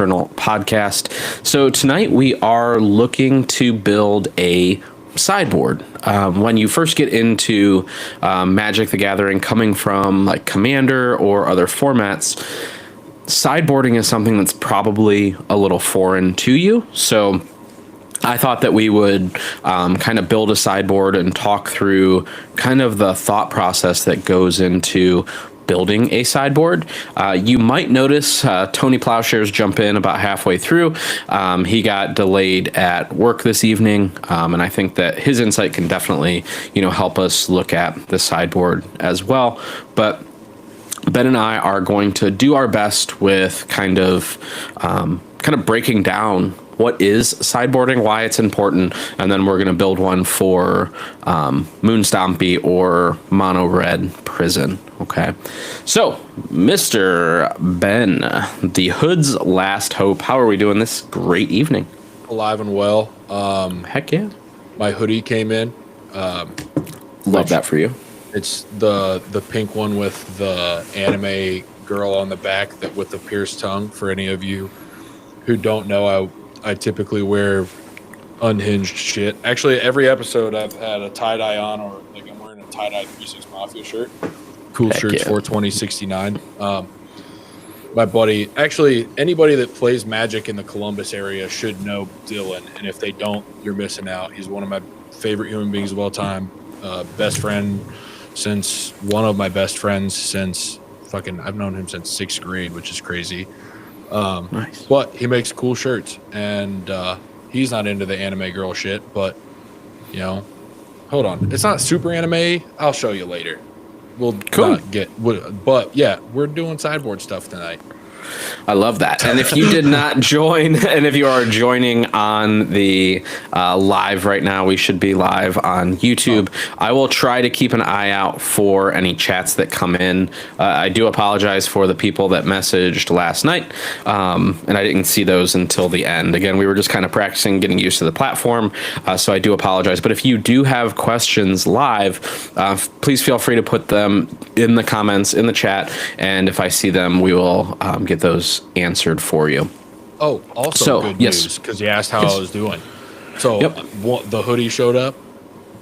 Nocturnal podcast. So tonight we are looking to build a sideboard. When you first get into Magic the Gathering, coming from like Commander or other formats, sideboarding is something that's probably a little foreign to you. So I thought that we would kind of build a sideboard and talk through kind of the thought process that goes into building a sideboard. You might notice Tony Plowshares jump in about halfway through. He got delayed at work this evening, and I think that his insight can definitely, help us look at the sideboard as well. But Ben and I are going to do our best with kind of breaking down what is sideboarding, why it's important, and then we're going to build one for Moonstompy or Mono Red Prison. Okay, so Mr. Ben, the Hood's Last Hope, how are we doing this great evening? Alive and well. Heck yeah. My hoodie came in. Love that for you. It's the pink one with the anime girl on the back that with the pierced tongue. For any of you who don't know, I typically wear unhinged shit. Actually, every episode I've had a tie-dye on, or like I'm wearing a tie-dye 3-6 Mafia shirt. Cool Heck shirts, yeah. 42069. My buddy, actually, anybody that plays Magic in the Columbus area should know Dylan, and if they don't, you're missing out. He's one of my favorite human beings of all time. One of my best friends since I've known him since 6th grade, which is crazy. Nice. But he makes cool shirts, and he's not into the anime girl shit, but, hold on. It's not super anime. I'll show you later. We'll cool. But yeah, we're doing sideboard stuff tonight. I love that. And if you did not join, and if you are joining on the live right now, we should be live on YouTube. I will try to keep an eye out for any chats that come in. I do apologize for the people that messaged last night, and I didn't see those until the end. Again, we were just kind of practicing, getting used to the platform, so I do apologize. But if you do have questions live, please feel free to put them in the comments, in the chat, and if I see them, we will get those answered for you. Oh, also good news, because you asked how I was doing. So the hoodie showed up,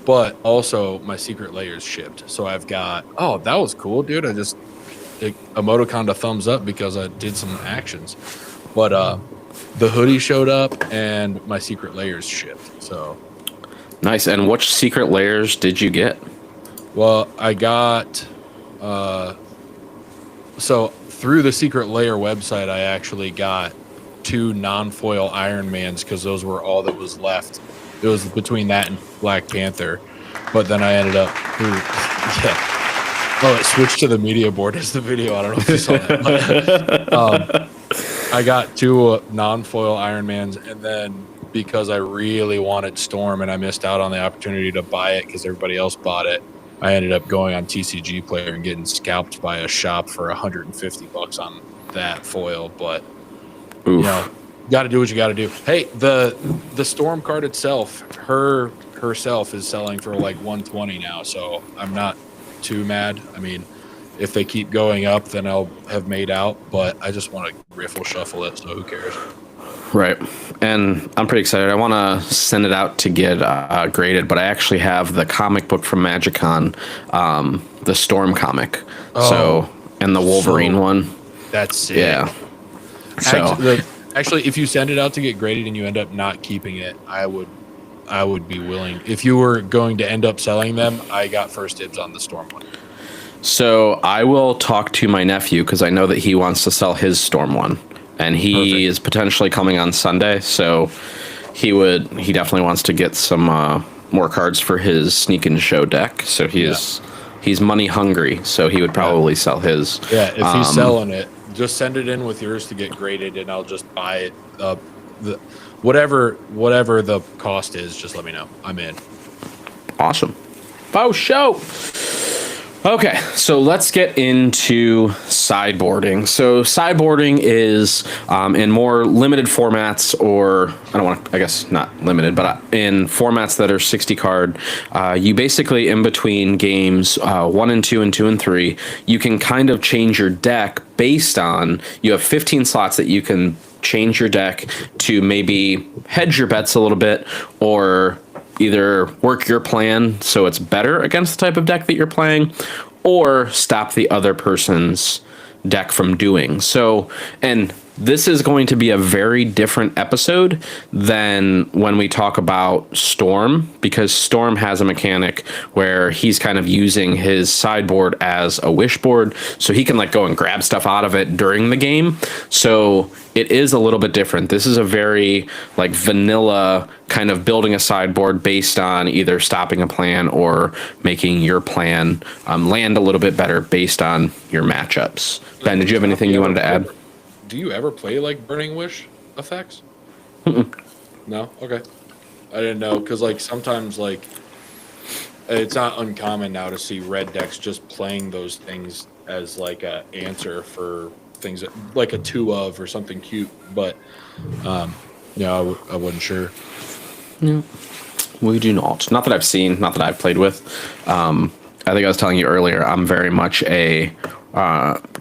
but also my secret layers shipped. So I've got, that was cool, dude. Emoticon a thumbs up because I did some actions. But the hoodie showed up and my secret layers shipped. So nice. And which secret layers did you get? Well, I got through the secret layer website, I actually got 2 non-foil Iron Mans because those were all that was left. It was between that and Black Panther, but then I ended up it switched to the media board as the video. I don't know if you saw that. I got 2 non-foil Iron Mans, and then because I really wanted Storm and I missed out on the opportunity to buy it because everybody else bought it, I ended up going on TCG Player and getting scalped by a shop for $150 on that foil. But got to do what you got to do. Hey, the Storm card itself, herself is selling for like $120 now, so I'm not too mad. I mean, if they keep going up, then I'll have made out. But I just want to riffle shuffle it, so who cares? Right. And I'm pretty excited. I want to send it out to get graded, but I actually have the comic book from Magicon, the Storm comic. And the Wolverine one. That's it. Yeah. Actually, if you send it out to get graded and you end up not keeping it, I would be willing. If you were going to end up selling them, I got first dibs on the Storm one. So I will talk to my nephew because I know that he wants to sell his Storm one. And he is potentially coming on Sunday, so he definitely wants to get some more cards for his Sneak and Show deck. So he's money hungry, so he would probably sell his. Yeah, if he's selling it, just send it in with yours to get graded, and I'll just buy it. Whatever the cost is, just let me know. I'm in. Awesome. Faux show. Okay, so let's get into sideboarding. So sideboarding is in more limited formats, or I don't want to, I guess not limited, but in formats that are 60 card, you basically in between games 1 and 2 and 2 and 3, you can kind of change your deck based on, you have 15 slots that you can change your deck to maybe hedge your bets a little bit, or either work your plan so it's better against the type of deck that you're playing, or stop the other person's deck from doing so. And this is going to be a very different episode than when we talk about Storm, because Storm has a mechanic where he's kind of using his sideboard as a wish board, so he can like go and grab stuff out of it during the game. So it is a little bit different. This is a very like vanilla kind of building a sideboard based on either stopping a plan or making your plan land a little bit better based on your matchups. Ben, did you have anything you wanted to add? Do you ever play like Burning Wish effects? No? Okay. I didn't know, because like sometimes like it's not uncommon now to see red decks just playing those things as like a answer for things that, like a 2 of or something cute, but yeah, I wasn't sure. No, we do not that I've seen, not that I've played with. I think I was telling you earlier, I'm very much a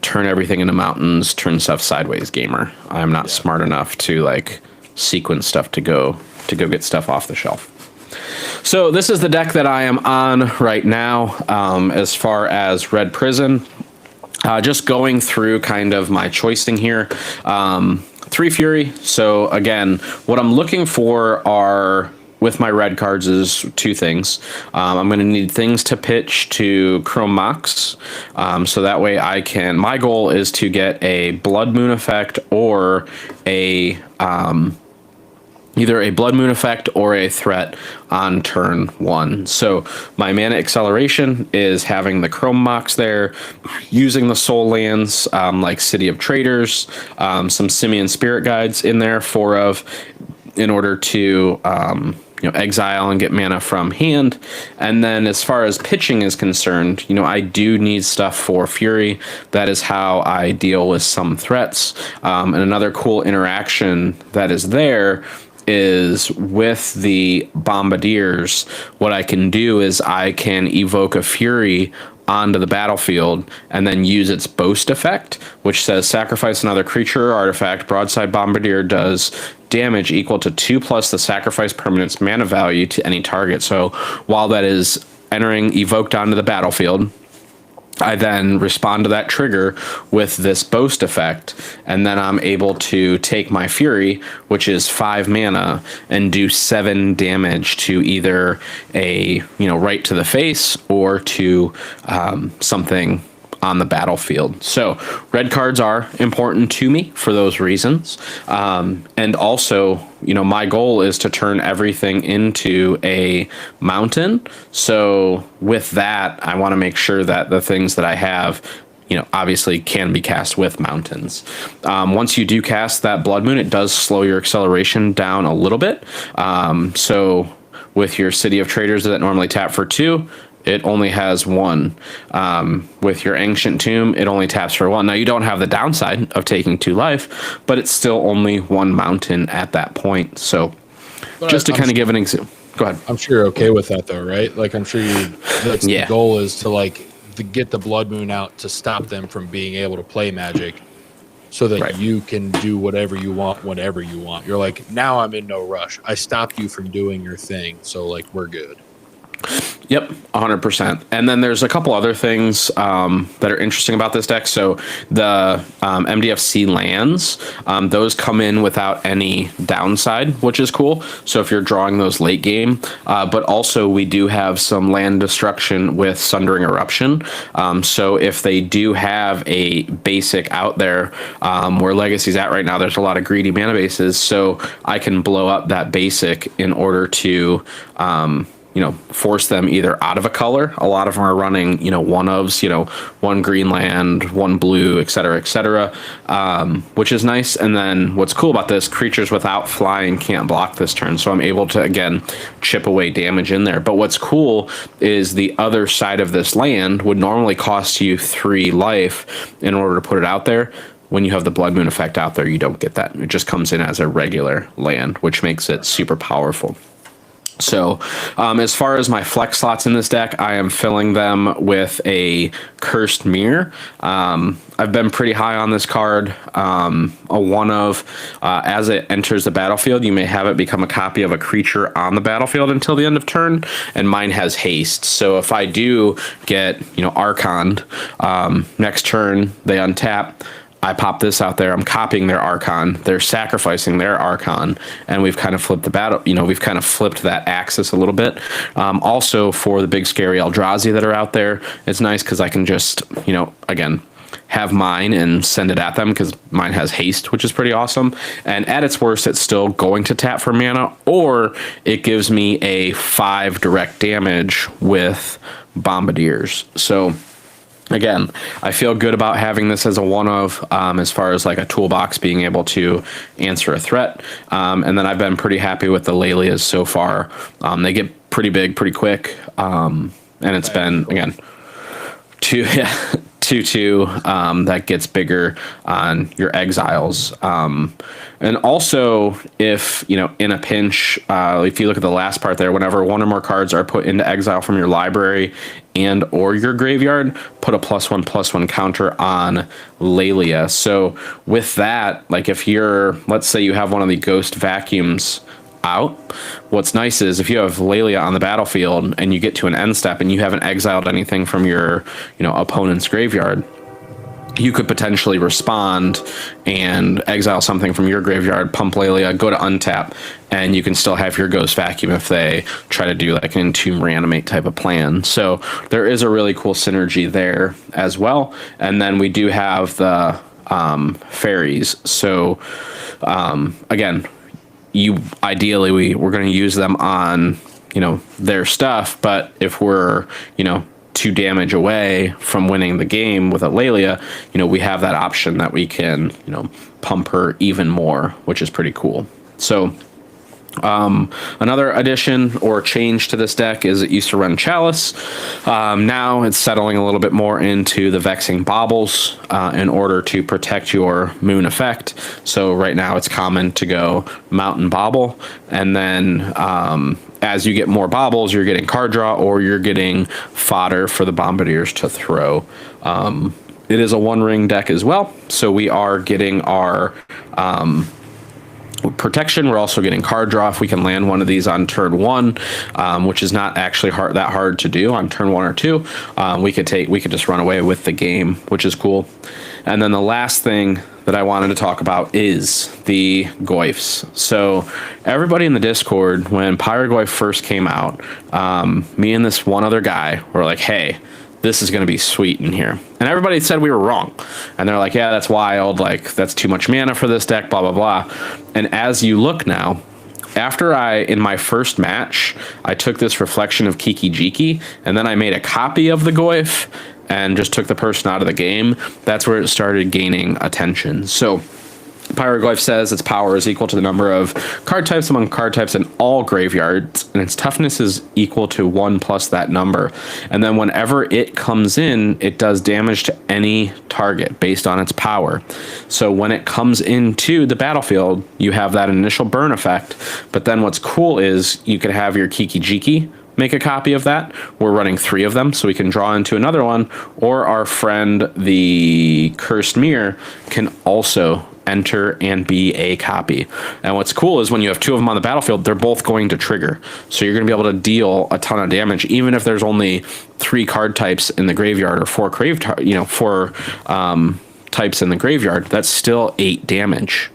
turn everything into mountains, turn stuff sideways gamer. I'm not smart enough to like sequence stuff to go get stuff off the shelf. So this is the deck that I am on right now. As far as Red Prison, just going through kind of my choicing here. 3 Fury. So again, what I'm looking for are, with my red cards, is 2 things. I'm going to need things to pitch to Chrome Mox. So that way I can, my goal is to get a Blood Moon effect or a, either a Blood Moon effect or a threat on turn 1. So my mana acceleration is having the Chrome Mox there, using the soul lands like City of Traders, some Simian Spirit Guides in there, 4 of, in order to exile and get mana from hand. And then as far as pitching is concerned, I do need stuff for Fury. That is how I deal with some threats. And another cool interaction that is there is with the Bombardiers, what I can do is I can evoke a Fury onto the battlefield and then use its boast effect, which says sacrifice another creature or artifact. Broadside Bombardier does damage equal to 2+ the sacrifice permanent's mana value to any target. So while that is entering evoked onto the battlefield, I then respond to that trigger with this boast effect, and then I'm able to take my Fury, which is 5 mana, and do 7 damage to either a right to the face or to something on the battlefield. So red cards are important to me for those reasons. And also, my goal is to turn everything into a mountain. So with that, I want to make sure that the things that I have, obviously can be cast with mountains. Once you do cast that Blood Moon, it does slow your acceleration down a little bit. So with your City of Traders that normally tap for 2, it only has 1. With your Ancient Tomb, it only taps for 1. Now, you don't have the downside of taking 2 life, but it's still only 1 mountain at that point. So just to kind of give an example. Go ahead. I'm sure you're okay with that, though, right? Like, I'm sure the goal is to get the Blood Moon out to stop them from being able to play Magic, so that you can do whatever you want whenever you want. You're like, now I'm in no rush. I stopped you from doing your thing, so like we're good. Yep, 100%. And then there's a couple other things that are interesting about this deck. So the MDFC lands, those come in without any downside, which is cool. So if you're drawing those late game, but also we do have some land destruction with Sundering Eruption. So if they do have a basic out there where Legacy's at right now, there's a lot of greedy mana bases. So I can blow up that basic in order to force them either out of a color. A lot of them are running, one ofs, one green land, one blue, et cetera, which is nice. And then what's cool about this, creatures without flying can't block this turn. So I'm able to, again, chip away damage in there. But what's cool is the other side of this land would normally cost you 3 life in order to put it out there. When you have the Blood Moon effect out there, you don't get that. It just comes in as a regular land, which makes it super powerful. So as far as my flex slots in this deck, I am filling them with a Cursed Mirror. I've been pretty high on this card. A one of, as it enters the battlefield, you may have it become a copy of a creature on the battlefield until the end of turn, and mine has haste. So if I do get, Archon, next turn, they untap, I pop this out there. I'm copying their Archon. They're sacrificing their Archon, and we've kind of flipped the battle. We've kind of flipped that axis a little bit. Also, for the big scary Eldrazi that are out there, it's nice because I can just, again, have mine and send it at them because mine has haste, which is pretty awesome. And at its worst, it's still going to tap for mana, or it gives me a 5 direct damage with Bombardiers. So again, I feel good about having this as a one of, as far as like a toolbox being able to answer a threat. And then I've been pretty happy with the Lelias so far. They get pretty big pretty quick. And it's been, again, 2/2 that gets bigger on your exiles. And also, if, in a pinch, if you look at the last part there, whenever one or more cards are put into exile from your library and or your graveyard, put a +1/+1 counter on Lelia. So with that, like if you're, let's say you have one of the Ghost Vacuums out, what's nice is if you have Lelia on the battlefield and you get to an end step and you haven't exiled anything from your opponent's graveyard, you could potentially respond and exile something from your graveyard, pump Lelia, go to untap, and you can still have your Ghost Vacuum if they try to do like an Entomb Reanimate type of plan. So there is a really cool synergy there as well. And then we do have the fairies. So again, ideally we're going to use them on their stuff, but if we're 2 damage away from winning the game with a Lelia, we have that option that we can pump her even more, which is pretty cool. So another addition or change to this deck is it used to run Chalice. Now it's settling a little bit more into the Vexing Baubles in order to protect your Moon effect. So right now it's common to go Mountain Bauble, and then as you get more baubles, you're getting card draw or you're getting fodder for the Bombardiers to throw. It is a 1-ring deck as well, so we are getting our protection. We're also getting card draw if we can land one of these on turn 1, which is not actually that hard to do on turn 1 or 2. We could just run away with the game, which is cool. And then the last thing that I wanted to talk about is the Goyfs. So everybody in the Discord, when Pyrogoyf first came out, me and this one other guy were like, hey, this is going to be sweet in here. And everybody said we were wrong. And they're like, yeah, that's wild. Like, that's too much mana for this deck, blah, blah, blah. And as you look now, after in my first match, I took this Reflection of Kiki Jiki, and then I made a copy of the Goyf and just took the person out of the game. That's where it started gaining attention. So Pyrogoyf says its power is equal to the number of card types among card types in all graveyards, and its toughness is equal to 1 plus that number. And then whenever it comes in, it does damage to any target based on its power. So when it comes into the battlefield, you have that initial burn effect, but then what's cool is you could have your Kiki Jiki make a copy of that. We're running 3 of them, so we can draw into another one, or our friend, the Cursed Mirror, can also enter and be a copy. And what's cool is when you have 2 of them on the battlefield, they're both going to trigger. So you're going to be able to deal a ton of damage, even if there's only 3 card types in the graveyard or 4 types in the graveyard. That's still 8 damage.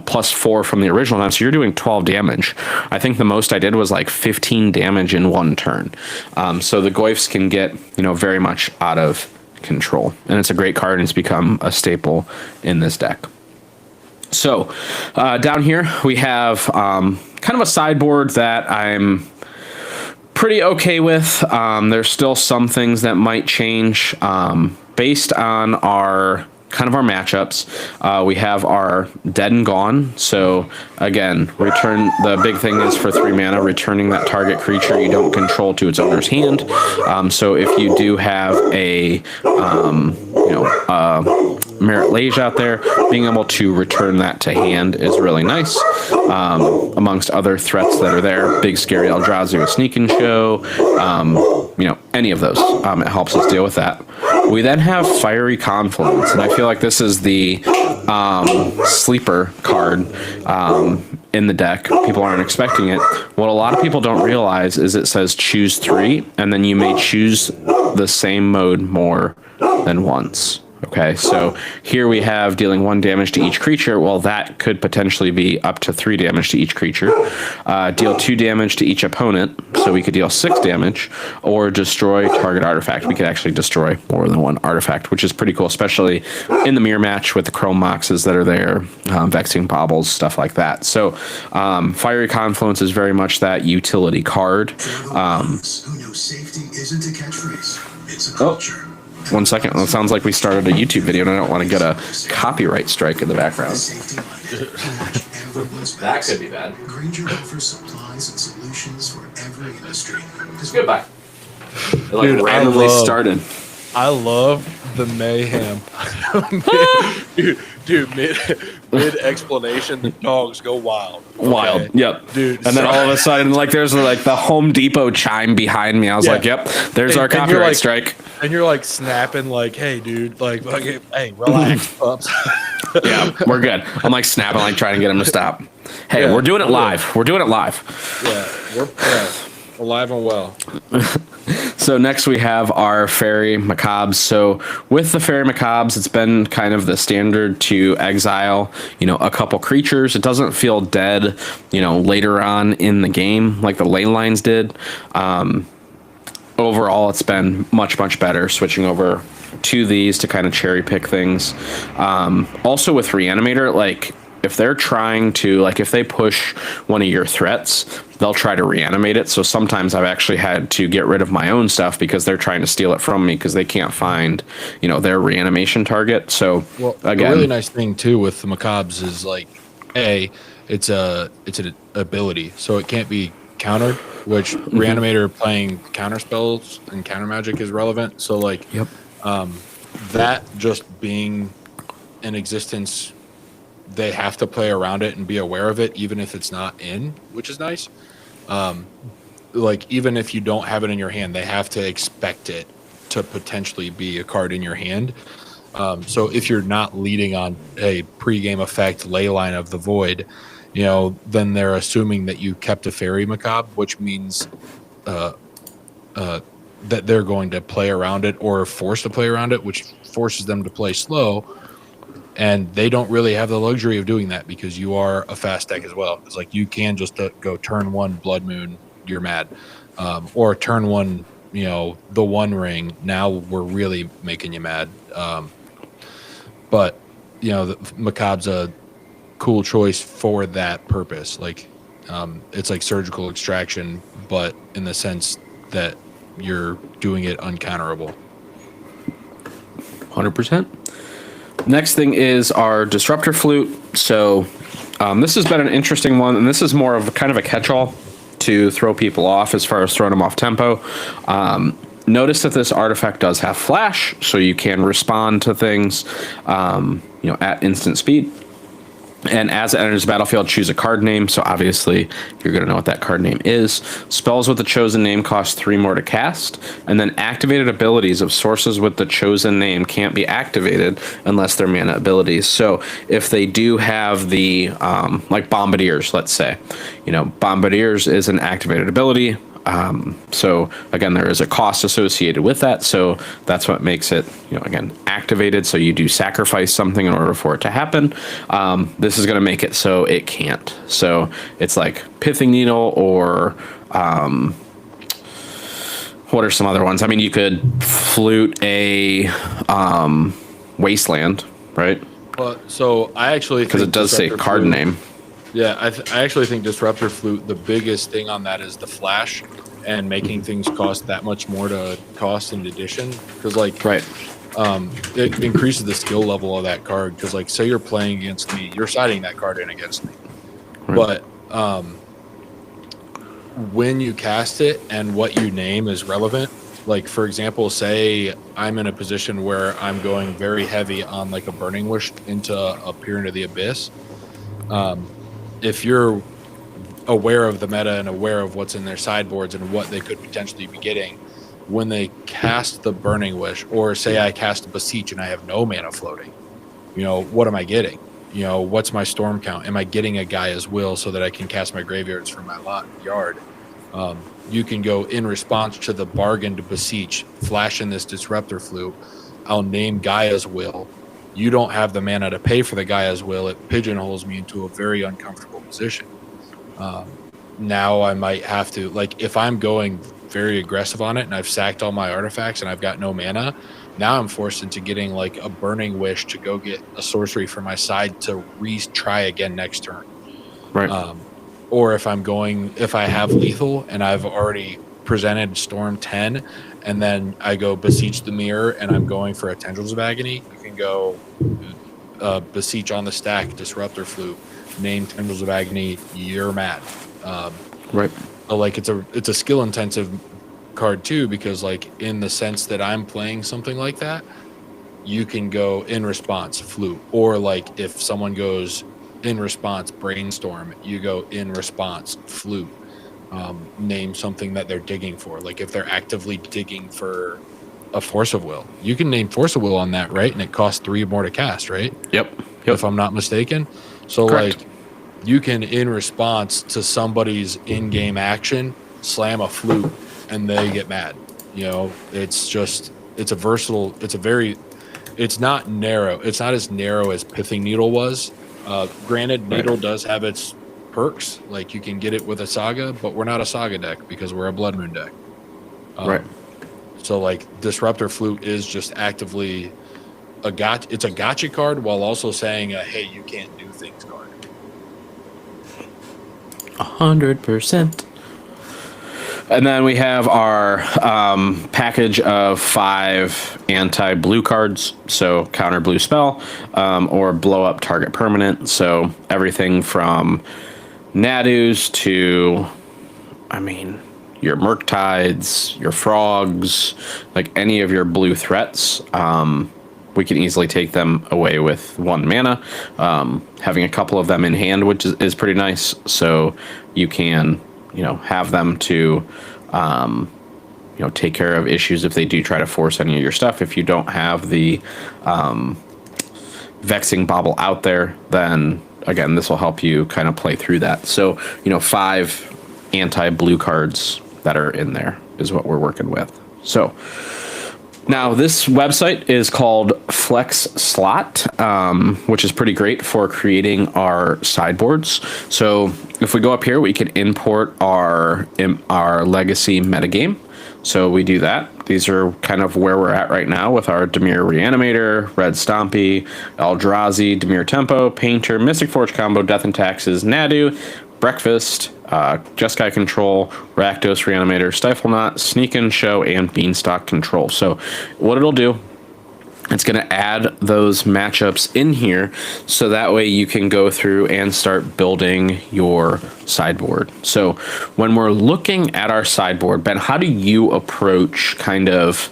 Plus 4 from the original time. So you're doing 12 damage. I think the most I did was like 15 damage in 1 turn. So the Goyfs can get, very much out of control. And it's a great card, and it's become a staple in this deck. So down here we have kind of a sideboard that I'm pretty okay with. There's still some things that might change based on our our matchups. We have our Dead and Gone. So again, return. The big thing is for 3 mana, returning that target creature you don't control to its owner's hand. So if you do have a Merit Lage out there, being able to return that to hand is really nice. Amongst other threats that are there, big scary Eldrazi with Sneak and Show, any of those, it helps us deal with that. We then have Fiery Confluence, and I feel like this is the sleeper card in the deck. People aren't expecting it. What a lot of people don't realize is it says choose 3, and then you may choose the same mode more than once. Okay, so here we have dealing 1 damage to each creature. Well, that could potentially be up to 3 damage to each creature. Deal 2 damage to each opponent, so we could deal 6 damage, or destroy target artifact. We could actually destroy more than 1 artifact, which is pretty cool, especially in the mirror match with the Chrome Moxes that are there, Vexing Baubles, stuff like that. So Fiery Confluence is very much that utility card. Who knows safety isn't a catchphrase, it's a culture. 1 second. Well, it sounds like we started a YouTube video, and I don't want to get a copyright strike in the background. That could be bad. Granger offers supplies and solutions for every industry. Goodbye. It randomly started. I love the mayhem. dude, mid explanation, the dogs go wild. Wild, Okay. yep. Dude, and then all of a sudden, there's the Home Depot chime behind me. I was like, yep, there's our copyright strike. And you're snapping hey, dude, hey, relax, pups. Yeah, we're good. I'm snapping, trying to get him to stop. Hey, we're doing it live. We're doing it live. Yeah, we're alive and well. So next we have our Fairy Macabres. So with the Fairy Macabres, it's been kind of the standard to exile, a couple creatures. It doesn't feel dead, later on in the game like the ley lines did. Overall, it's been much, much better switching over to these to kind of cherry pick things. Also with Reanimator, if they're trying to, if they push one of your threats, they'll try to reanimate it. So sometimes I've actually had to get rid of my own stuff because they're trying to steal it from me because they can't find, their reanimation target. So again, a really nice thing too with the Macabres is it's an ability, so it can't be countered. Which Reanimator playing counter spells and counter magic is relevant. So that just being in existence, they have to play around it and be aware of it, even if it's not in, which is nice. Even if you don't have it in your hand, they have to expect it to potentially be a card in your hand. So if you're not leading on a pregame effect Leyline of the Void, then they're assuming that you kept a Fairy Macabre, which means that they're going to play around it or forced to play around it, which forces them to play slow. And they don't really have the luxury of doing that because you are a fast deck as well. It's you can just go turn 1 Blood Moon, you're mad. Or turn 1, the One Ring, now we're really making you mad. But, the Macabre's a cool choice for that purpose. It's surgical extraction, but in the sense that you're doing it uncounterable. 100%. Next thing is our Disruptor Flute. So this has been an interesting one, and this is more of kind of a catch-all to throw people off as far as throwing them off tempo. Notice that this artifact does have flash, so you can respond to things at instant speed. And as it enters the battlefield, choose a card name. So obviously, you're going to know what that card name is. Spells with the chosen name cost 3 more to cast. And then activated abilities of sources with the chosen name can't be activated unless they're mana abilities. So if they do have the, Bombardiers, let's say. Bombardiers is an activated ability. So again, there is a cost associated with that. So that's what makes it, again, activated. So you do sacrifice something in order for it to happen. This is going to make it so it can't. So it's like Pithing Needle or, what are some other ones? I mean, you could flute a, Wasteland, right? So I actually, because it does say card name. Yeah, I actually think Disruptor Flute, the biggest thing on that is the flash and making things cost that much more to cost in addition. Because, like, Right. it increases the skill level of that card. Because, like, say you're playing against me, you're siding that card in against me. Right. But when you cast it and what you name is relevant. Like, for example, say I'm in a position where I'm going very heavy on like a Burning Wish into a Peer into the Abyss. If you're aware of the meta and aware of what's in their sideboards and what they could potentially be getting, when they cast the Burning Wish, or say I cast a Beseech and I have no mana floating, what am I getting? What's my storm count? Am I getting a Gaia's Will so that I can cast my graveyards from my yard? You can go in response to the bargain to Beseech, flash in this Disruptor Flute. I'll name Gaia's Will. You don't have the mana to pay for the Gaia's Will. It pigeonholes me into a very uncomfortable position. Now I might have to, like, if I'm going very aggressive on it and I've sacked all my artifacts and I've got no mana, now I'm forced into getting like a Burning Wish to go get a sorcery for my side to retry again next turn. Right. Or if I have lethal and I've already presented Storm 10 and then I go Beseech the Mirror and I'm going for a Tendrils of Agony, you can go Beseech on the stack, Disruptor Flute, name Tendrils of Agony, you're mad. Right. So like it's a skill intensive card too, because like in the sense that I'm playing something like that, you can go in response Flute, or like if someone goes in response Brainstorm, you go in response Flute. Name something that they're digging for. Like if they're actively digging for a Force of Will, you can name Force of Will on that, right? And it costs 3 more to cast, right? Yep. If I'm not mistaken. So Correct. like you can, in response to somebody's in-game action, slam a Flute and they get mad. It's a versatile, it's not narrow. It's not as narrow as Pithing Needle was. Granted, Needle does have its perks. Like you can get it with a Saga, but we're not a Saga deck because we're a Blood Moon deck. Right. So like Disruptor Flute is just actively it's a gotcha card while also saying, hey, you can't do things card. 100%. And then we have our package of 5 anti-blue cards. So counter blue spell or blow up target permanent. So everything from Nadus to, your Murktides, your Frogs, like any of your blue threats. We can easily take them away with 1 mana. Having a couple of them in hand, which is pretty nice. So you can, have them to, take care of issues if they do try to force any of your stuff. If you don't have the Vexing Bauble out there, then again, this will help you kind of play through that. So, 5 anti-blue cards that are in there is what we're working with. So now this website is called Flex Slot, which is pretty great for creating our sideboards. So if we go up here, we can import our legacy metagame. So we do that. These are kind of where we're at right now with our Dimir Reanimator, Red Stompy, Eldrazi, Dimir Tempo, Painter, Mystic Forge Combo, Death and Taxes, Nadu, Breakfast, Jeskai Control, Rakdos Reanimator, Stifle Knot, Sneak and Show, and Beanstalk Control. So what it'll do, it's going to add those matchups in here so that way you can go through and start building your sideboard. So when we're looking at our sideboard, Ben, how do you approach kind of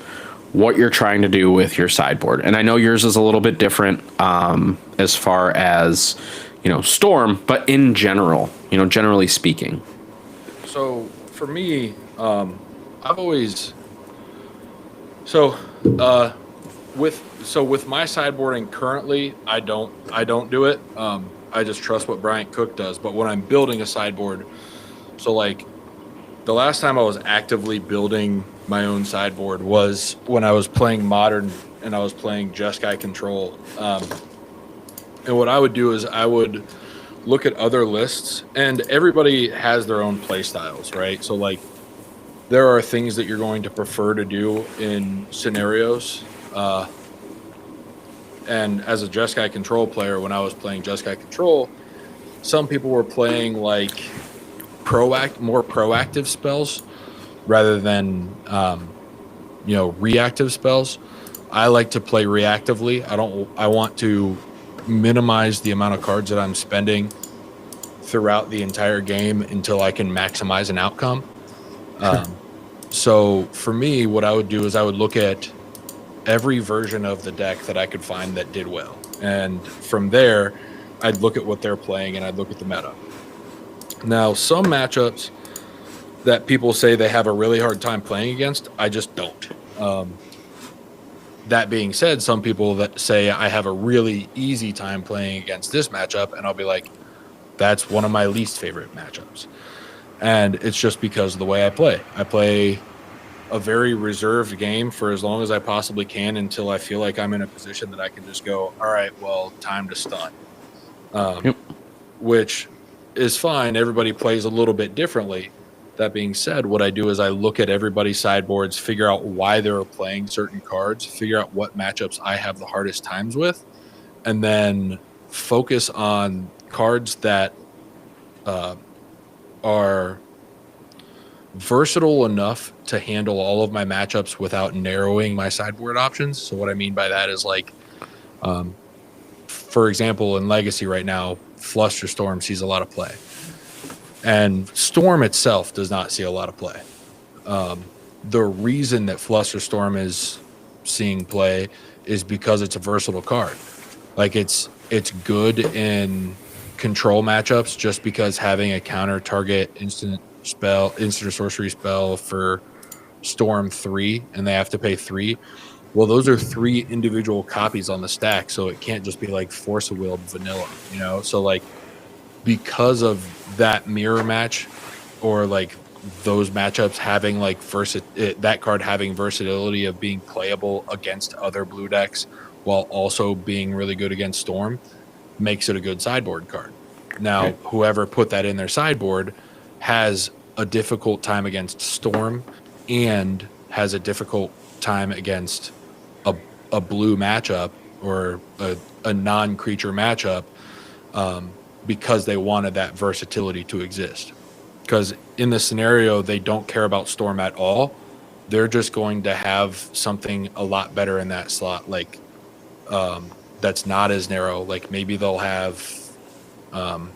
what you're trying to do with your sideboard? And I know yours is a little bit different as far as, Storm, but in general, generally speaking. So for me, I've always with my sideboarding currently, I don't do it. I just trust what Bryant Cook does. But when I'm building a sideboard, so like the last time I was actively building my own sideboard was when I was playing Modern and I was playing Jeskai Control. And what I would do is I would look at other lists, and everybody has their own play styles, right? So like there are things that you're going to prefer to do in scenarios. And as a Jeskai Control player, when I was playing Jeskai Control, some people were playing like more proactive spells rather than reactive spells. I like to play reactively. I want to minimize the amount of cards that I'm spending throughout the entire game until I can maximize an outcome. So for me, what I would do is I would look at every version of the deck that I could find that did well. And from there, I'd look at what they're playing and I'd look at the meta. Now, some matchups that people say they have a really hard time playing against, I just don't. That being said, some people that say I have a really easy time playing against this matchup, and I'll be like, that's one of my least favorite matchups. And it's just because of the way I play. I play a very reserved game for as long as I possibly can until I feel like I'm in a position that I can just go, all right, well, time to stun. Which is fine. Everybody plays a little bit differently. That being said, what I do is I look at everybody's sideboards, figure out why they're playing certain cards, figure out what matchups I have the hardest times with, and then focus on cards that are versatile enough to handle all of my matchups without narrowing my sideboard options. So what I mean by that is like, for example, in Legacy right now, Flusterstorm sees a lot of play. And Storm itself does not see a lot of play. The reason that Flusterstorm is seeing play is because it's a versatile card. Like it's good in control matchups just because having a counter target instant or sorcery spell for Storm 3 and they have to pay 3. Well, those are 3 individual copies on the stack, so it can't just be like Force of Will vanilla, So like because of that mirror match or like those matchups having like that card having versatility of being playable against other blue decks while also being really good against Storm makes it a good sideboard card. Now, whoever put that in their sideboard has a difficult time against Storm and has a difficult time against a blue matchup or a non-creature matchup because they wanted that versatility to exist. Because in this scenario, they don't care about Storm at all. They're just going to have something a lot better in that slot, like that's not as narrow. Like maybe they'll have hell.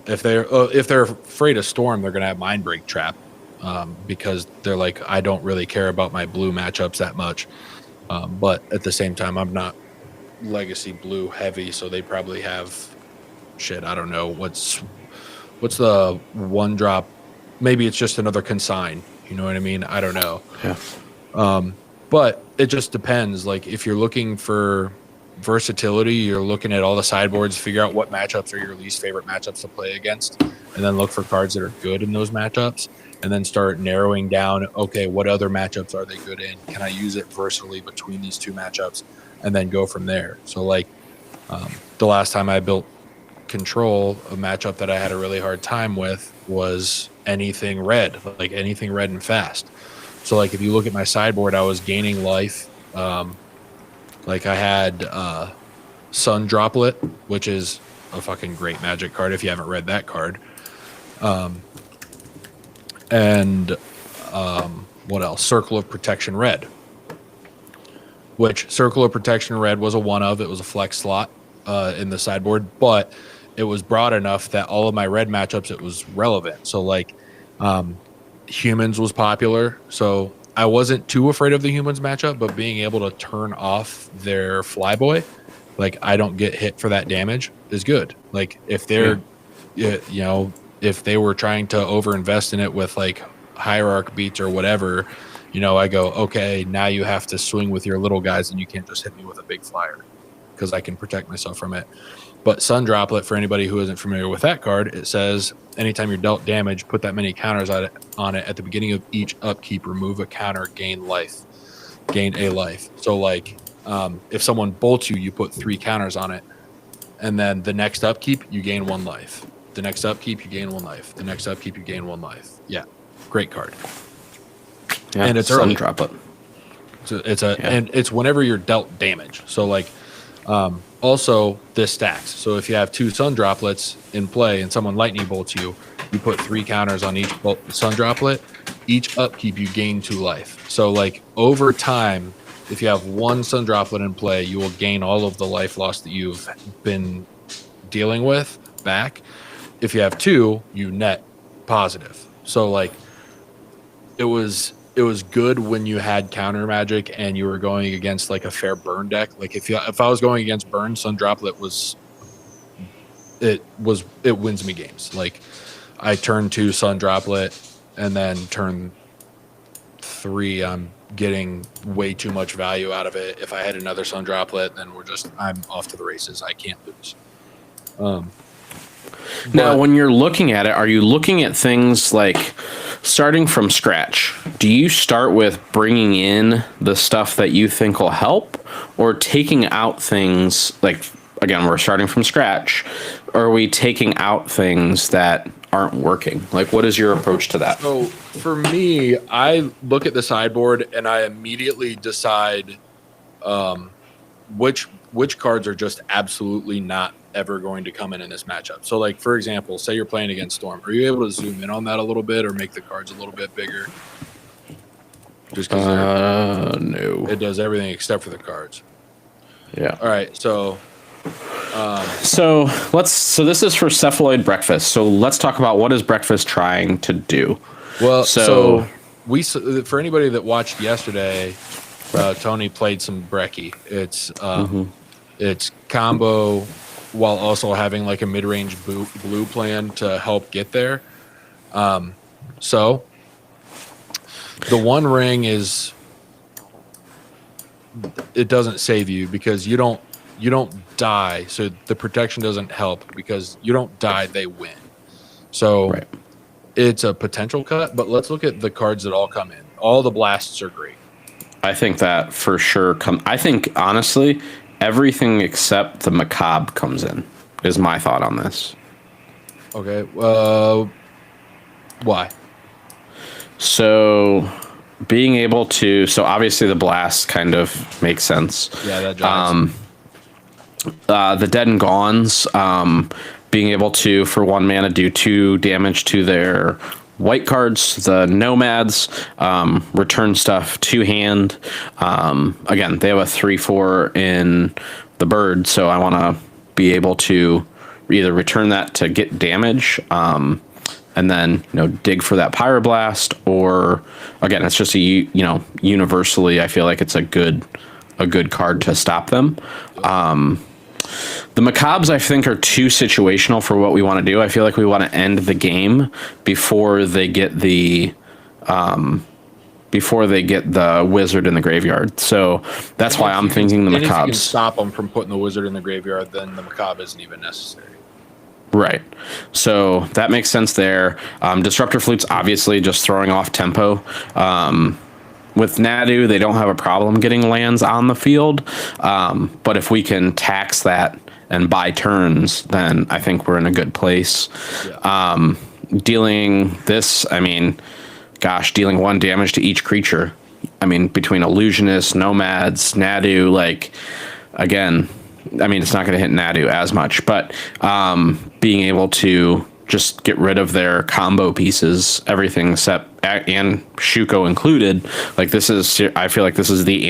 If they're afraid of Storm, they're going to have Mindbreak Trap because they're like, I don't really care about my blue matchups that much. But at the same time, I'm not Legacy blue heavy, so they probably have shit. I don't know what's the 1-drop. Maybe it's just another consign. You know what I mean? I don't know. Yeah. But it just depends. Like if you're looking for versatility, you're looking at all the sideboards, figure out what matchups are your least favorite matchups to play against, and then look for cards that are good in those matchups, and then start narrowing down, okay, what other matchups are they good in? Can I use it versatily between these 2 matchups? And then go from there. So like the last time I built Control, a matchup that I had a really hard time with was anything red, like anything red and fast. So like if you look at my sideboard, I was gaining life. Like I had Sun Droplet, which is a fucking great Magic card if you haven't read that card. And what else? Circle of Protection Red. Which Circle of Protection Red was a one of. It was a flex slot in the sideboard, but it was broad enough that all of my red matchups, it was relevant. So like Humans was popular, so I wasn't too afraid of the Humans matchup, but being able to turn off their Flyboy, like I don't get hit for that damage, is good. Like if they're, if they were trying to overinvest in it with like Hierarch beats or whatever, I go, okay, now you have to swing with your little guys and you can't just hit me with a big flyer because I can protect myself from it. But Sun Droplet, for anybody who isn't familiar with that card, it says anytime you're dealt damage, put that many counters on it. At the beginning of each upkeep, remove a counter, gain a life. So like if someone bolts you, you put 3 counters on it. And then the next upkeep, you gain 1 life. The next upkeep, you gain 1 life. The next upkeep, you gain 1 life. Yeah, great card. Yeah, and it's Sun early. Droplet. So and it's whenever you're dealt damage. So like Also, this stacks. So if you have 2 sun droplets in play and someone lightning bolts you, you put 3 counters on each sun droplet. Each upkeep you gain 2 life. So like over time, if you have 1 sun droplet in play, you will gain all of the life loss that you've been dealing with back. If you have 2, you net positive. So like it was good when you had counter magic and you were going against like a fair burn deck. Like if I was going against burn, sun droplet it wins me games. Like I turn 2 sun droplet and then turn 3 I'm getting way too much value out of it. If I had another sun droplet, then I'm off to the races. I can't lose. Now, when you're looking at it, are you looking at things like starting from scratch? Do you start with bringing in the stuff that you think will help, or taking out things like, again, we're starting from scratch, or are we taking out things that aren't working? Like, what is your approach to that? So for me, I look at the sideboard and I immediately decide which cards are just absolutely not ever going to come in this matchup. So like, for example, say you're playing against Storm. Are you able to zoom in on that a little bit or make the cards a little bit bigger? Just because no. It does everything except for the cards. Yeah. All right. So this is for Cephaloid Breakfast. So let's talk about what is Breakfast trying to do. Well, so for anybody that watched yesterday, Tony played some Brecky. It's combo while also having like a mid-range blue plan to help get there. So the One Ring it doesn't save you because you don't die. So the protection doesn't help because you don't die, they win. So It's a potential cut, but let's look at the cards that all come in. All the blasts are great. I think that for sure I think honestly everything except the Macabre comes in, is my thought on this. Okay. Why? So being able to, obviously the blast kind of makes sense. Yeah, that jives. The Dead and Gone's, being able to, for 1 mana, do 2 damage to their white cards. The Nomads, return stuff to hand. Again, they have a 3/4 in the bird, so I want to be able to either return that to get damage, and then dig for that Pyroblast, or again, it's just universally, I feel like it's a good card to stop them. The Macabres, I think, are too situational for what we want to do. I feel like we want to end the game before they get the wizard in the graveyard. So that's why I'm thinking the Macabres. If you can stop them from putting the wizard in the graveyard, then the Macabre isn't even necessary. Right. So that makes sense there. Disruptor Flute's obviously just throwing off tempo. With Nadu, they don't have a problem getting lands on the field. But if we can tax that and buy turns, then I think we're in a good place. Yeah. Dealing 1 damage to each creature. Between Illusionist, Nomads, Nadu, it's not going to hit Nadu as much, but being able to just get rid of their combo pieces, everything except, and Shuko included, I feel like this is the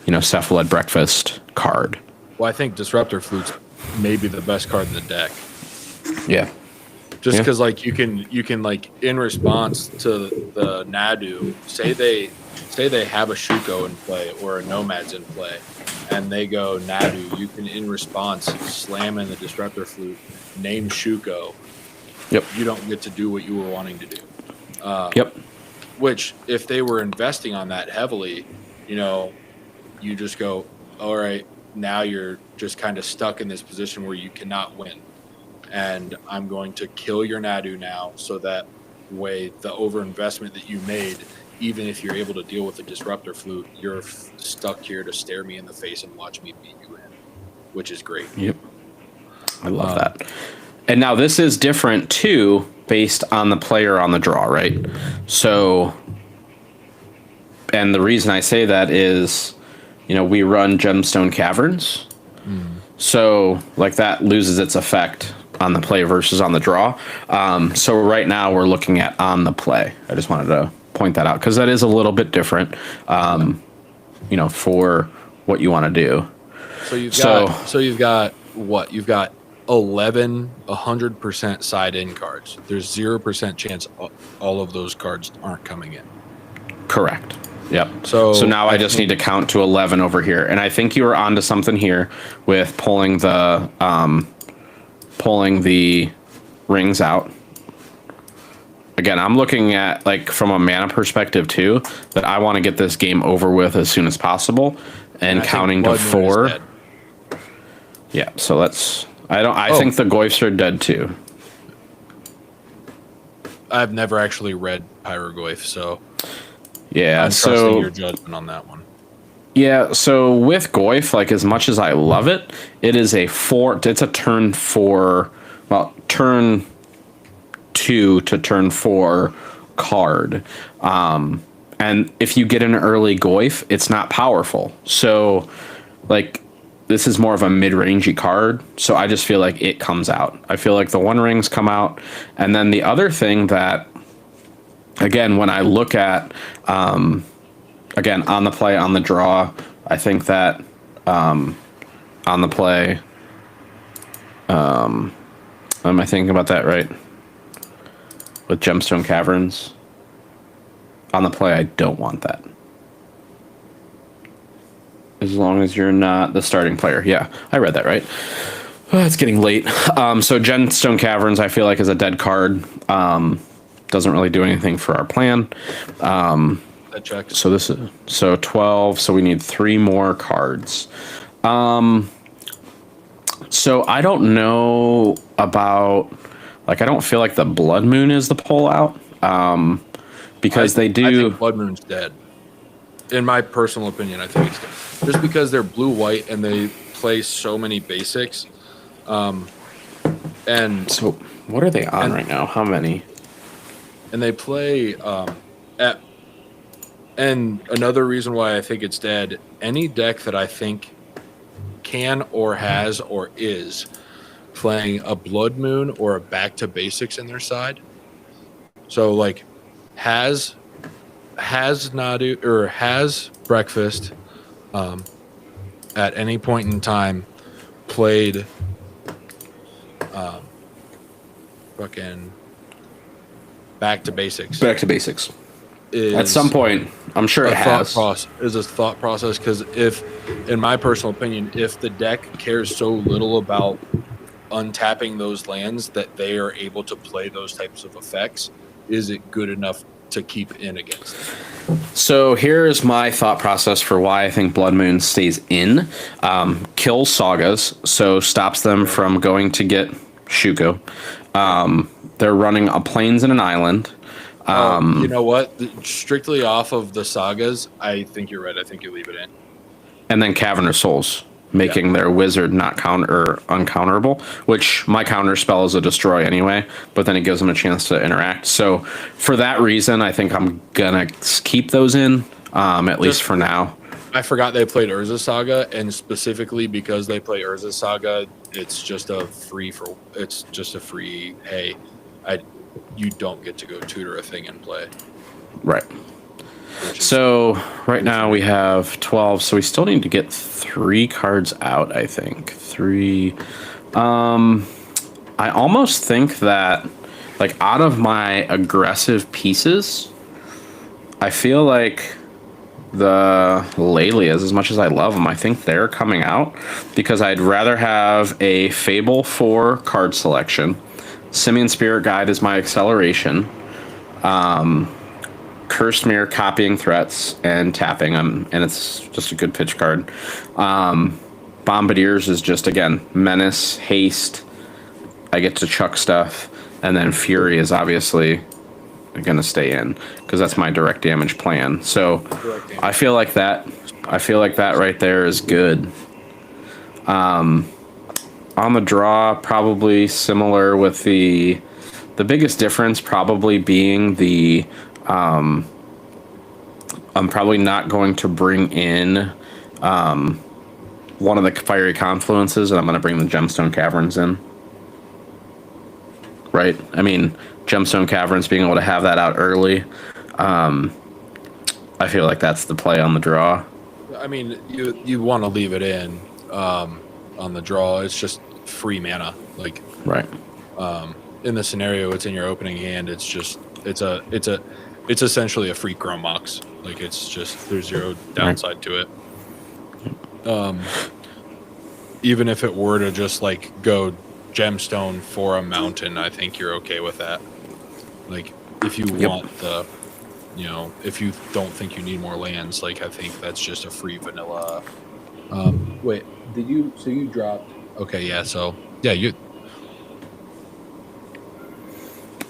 Cephalid Breakfast card. Well, I think Disruptor Flute's maybe the best card in the deck. Yeah. Just because you can in response to the Nadu, say they have a Shuko in play or a Nomads in play, and they go Nadu, you can in response slam in the Disruptor Flute, name Shuko. Yep. You don't get to do what you were wanting to do. Yep. Which, if they were investing on that heavily, you just go, all right, now you're just kind of stuck in this position where you cannot win. And I'm going to kill your Nadu now, so that way the overinvestment that you made, even if you're able to deal with the Disruptor Flute, you're stuck here to stare me in the face and watch me beat you in, which is great. Yep. I love that. And now this is different too, based on the player on the draw, right? So, and the reason I say that is, we run Gemstone Caverns. So like that loses its effect on the play versus on the draw. So right now we're looking at on the play. I just wanted to point that out because that is a little bit different, for what you want to do. So you've got what? You've got 11 100% side in cards. There's 0% chance all of those cards aren't coming in. Correct. Yep. So now I just need to count to 11 over here, and I think you were onto something here with pulling the rings out. Again, I'm looking at like from a mana perspective too, that I want to get this game over with as soon as possible, and counting to 4. Yeah. So let's. I think the Goyfs are dead too. I've never actually read Pyrogoyf, so. Yeah, I'm trusting your judgment on that one. Yeah, so with Goyf, like as much as I love it, it is it's a turn 4, well, turn 2 to turn 4 card. And if you get an early Goyf, it's not powerful. So, like, this is more of a mid-rangey card, so I just feel like it comes out. I feel like the One Rings come out, and then the other thing that, again, when I look at, again, on the play, on the draw, I think that on the play, am I thinking about that right? With Gemstone Caverns, on the play, I don't want that. As long as you're not the starting player. Yeah, I read that right. It's getting late. So Gemstone Caverns, I feel like, is a dead card. Doesn't really do anything for our plan. That checks. So 12. So we need 3 more cards. So I don't know about, like, I don't feel like the Blood Moon is the pullout. Because I think Blood Moon's dead. In my personal opinion, I think it's dead. Just because they're blue-white and they play so many basics. And so what are they on right now? How many? And they play and another reason why I think it's dead, any deck that I think can or has or is playing a Blood Moon or a Back to Basics in their side. So like has Nadu or has Breakfast at any point in time played fucking Back to Basics. Back to Basics. At some point, I'm sure it has. Is a thought process, because if, in my personal opinion, if the deck cares so little about untapping those lands that they are able to play those types of effects, is it good enough to keep in against them? So here's my thought process for why I think Blood Moon stays in. Kills Sagas, so stops them from going to get Shuko. They're running a Plains and an Island. You know what? Strictly off of the Sagas, I think you're right. I think you leave it in. And then Cavern Souls, making their wizard not uncounterable, which my counter spell is a destroy anyway, but then it gives them a chance to interact. So for that reason, I think I'm gonna keep those in, at least for now. I forgot they played Urza Saga, and specifically because they play Urza Saga, it's just a free, hey, you don't get to go tutor a thing and play. Right. So right now we have 12, so we still need to get 3 cards out, I think. 3. I almost think that, like, out of my aggressive pieces, I feel like the Lelias, as much as I love them, I think they're coming out because I'd rather have a Fable for card selection. Simian Spirit Guide is my acceleration. Cursed Mirror copying threats and tapping them, and it's just a good pitch card. Bombardiers is just, again, menace, haste. I get to chuck stuff, and then Fury is obviously going to stay in because that's my direct damage plan. So I feel like that right there is good. On the draw, probably similar, with the biggest difference probably being the I'm probably not going to bring in one of the fiery confluences, and I'm going to bring the gemstone caverns in. Right? I mean, gemstone caverns, being able to have that out early, I feel like that's the play on the draw. I mean, you want to leave it in on the draw. It's just free mana. Like, right. In the scenario, it's in your opening hand. It's just it's essentially a free Chrome Mox. Like, it's just there's zero downside to it. Even if it were to just like go gemstone for a mountain, I think you're okay with that. Like, if you want the, you know, if you don't think you need more lands, like, I think that's just a free vanilla. Wait, did you? So you dropped? Okay, yeah. So yeah, you.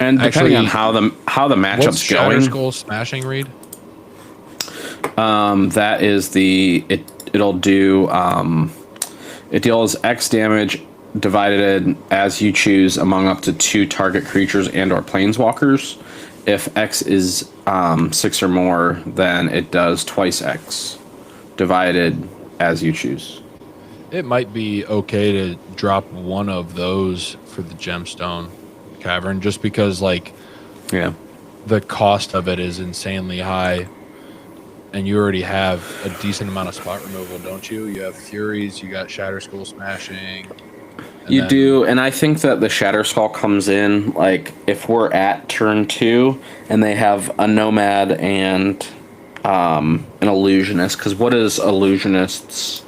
And depending on how the matchup's what's Shatter going, Skull Smashing read? that is it'll do it deals X damage divided as you choose among up to 2 target creatures and or planeswalkers. If X is 6 or more, then it does twice X divided as you choose. It might be okay to drop one of those for the gemstone cavern, just because, like, Yeah. the cost of it is insanely high, and you already have a decent amount of spot removal, don't you? You have Furies, you got Shatter Skull Smashing. You do, and I think that the Shatter Skull comes in, like, if we're at turn 2 and they have a Nomad and an Illusionist, because what is Illusionists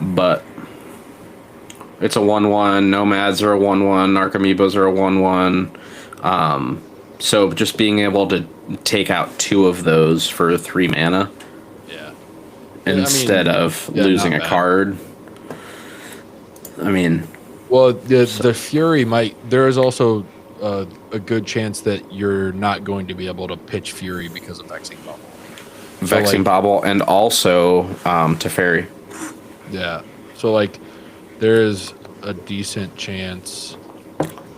but... It's a 1/1, Nomads are a 1/1, Archimeebos are a 1/1. So just being able to take out 2 of those for 3 mana. Yeah. Instead of losing a card. I mean... Well, the Fury might... There is also a good chance that you're not going to be able to pitch Fury because of Vexing Bubble. Vexing Bobble, and also Teferi. Yeah. So, like, there is a decent chance.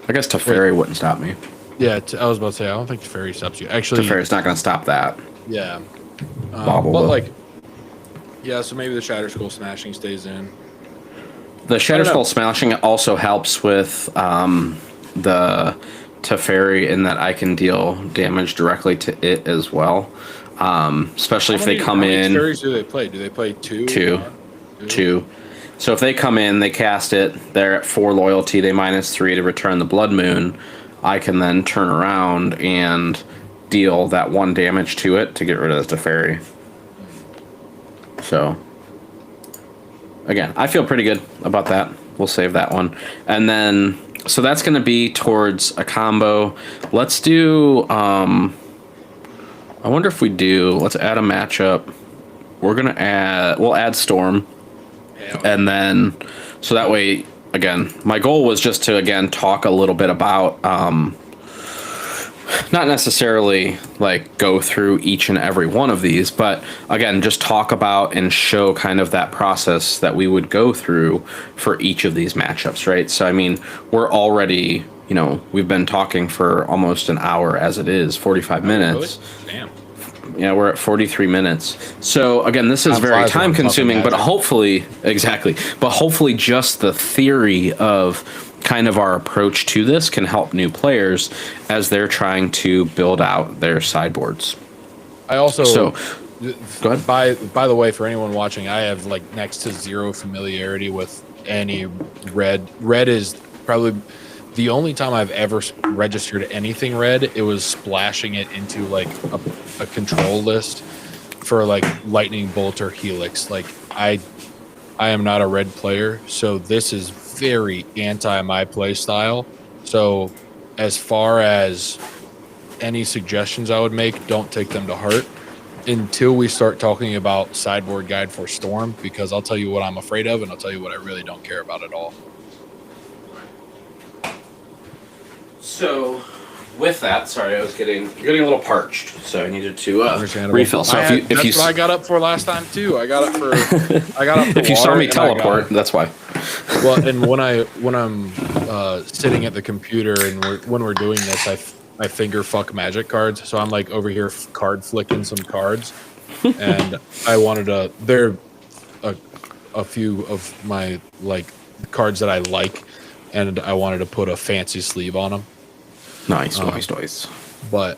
I guess Teferi wouldn't stop me. Yeah, I was about to say, I don't think Teferi stops you. Actually, Teferi's not going to stop that. Yeah. Bobble but, will. like, yeah, so maybe the Shatter Skull Smashing stays in. The Shatter Skull Smashing also helps with the Teferi in that I can deal damage directly to it as well. Especially if they come in. How many Teferis do they play? Do they play 2? 2. So if they come in, they cast it, they're at 4 loyalty, they -3 to return the Blood Moon. I can then turn around and deal that 1 damage to it to get rid of the Teferi. So, again, I feel pretty good about that. We'll save that one. And then, so that's going to be towards a combo. Let's do, I wonder if let's add a matchup. We'll add Storm. And then, so that way, again, my goal was just to, again, talk a little bit about, not necessarily, like, go through each and every one of these, but, again, just talk about and show kind of that process that we would go through for each of these matchups, right? So, I mean, we're already, you know, we've been talking for almost an hour as it is, 45 minutes. Really? Damn. Yeah, we're at 43 minutes. So again, this is very time consuming, but hopefully just the theory of kind of our approach to this can help new players as they're trying to build out their sideboards. I also, go ahead. By the way, for anyone watching, I have like next to zero familiarity with any red. Red is probably the only time I've ever registered anything red. It was splashing it into like a control list for like Lightning Bolt or Helix. Like I am not a red player, so this is very anti my play style. So as far as any suggestions I would make, don't take them to heart until we start talking about sideboard guide for Storm, because I'll tell you what I'm afraid of and I'll tell you what I really don't care about at all. So, with that, sorry, I was getting a little parched, so I needed to refill. So that's what I got up for last time too. I got up for if you saw me teleport, that's why. Well, and when I'm sitting at the computer and when we're doing this, I finger fuck Magic cards. So I'm like over here card flicking some cards, and I wanted to. They're a few of my like cards that I like, and I wanted to put a fancy sleeve on them. Nice, nice. But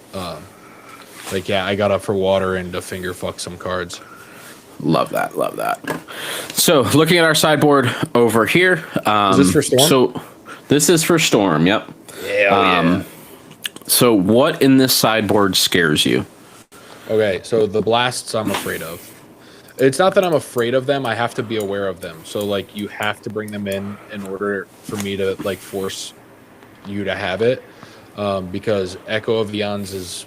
like yeah, I got up for water and to finger fuck some cards. Love that. So looking at our sideboard over here. Is this for Storm? So this is for Storm. Yep. Yeah. So what in this sideboard scares you? Okay, so the blasts I'm afraid of. It's not that I'm afraid of them. I have to be aware of them. So like you have to bring them in order for me to like force you to have it. Because Echo of Eons is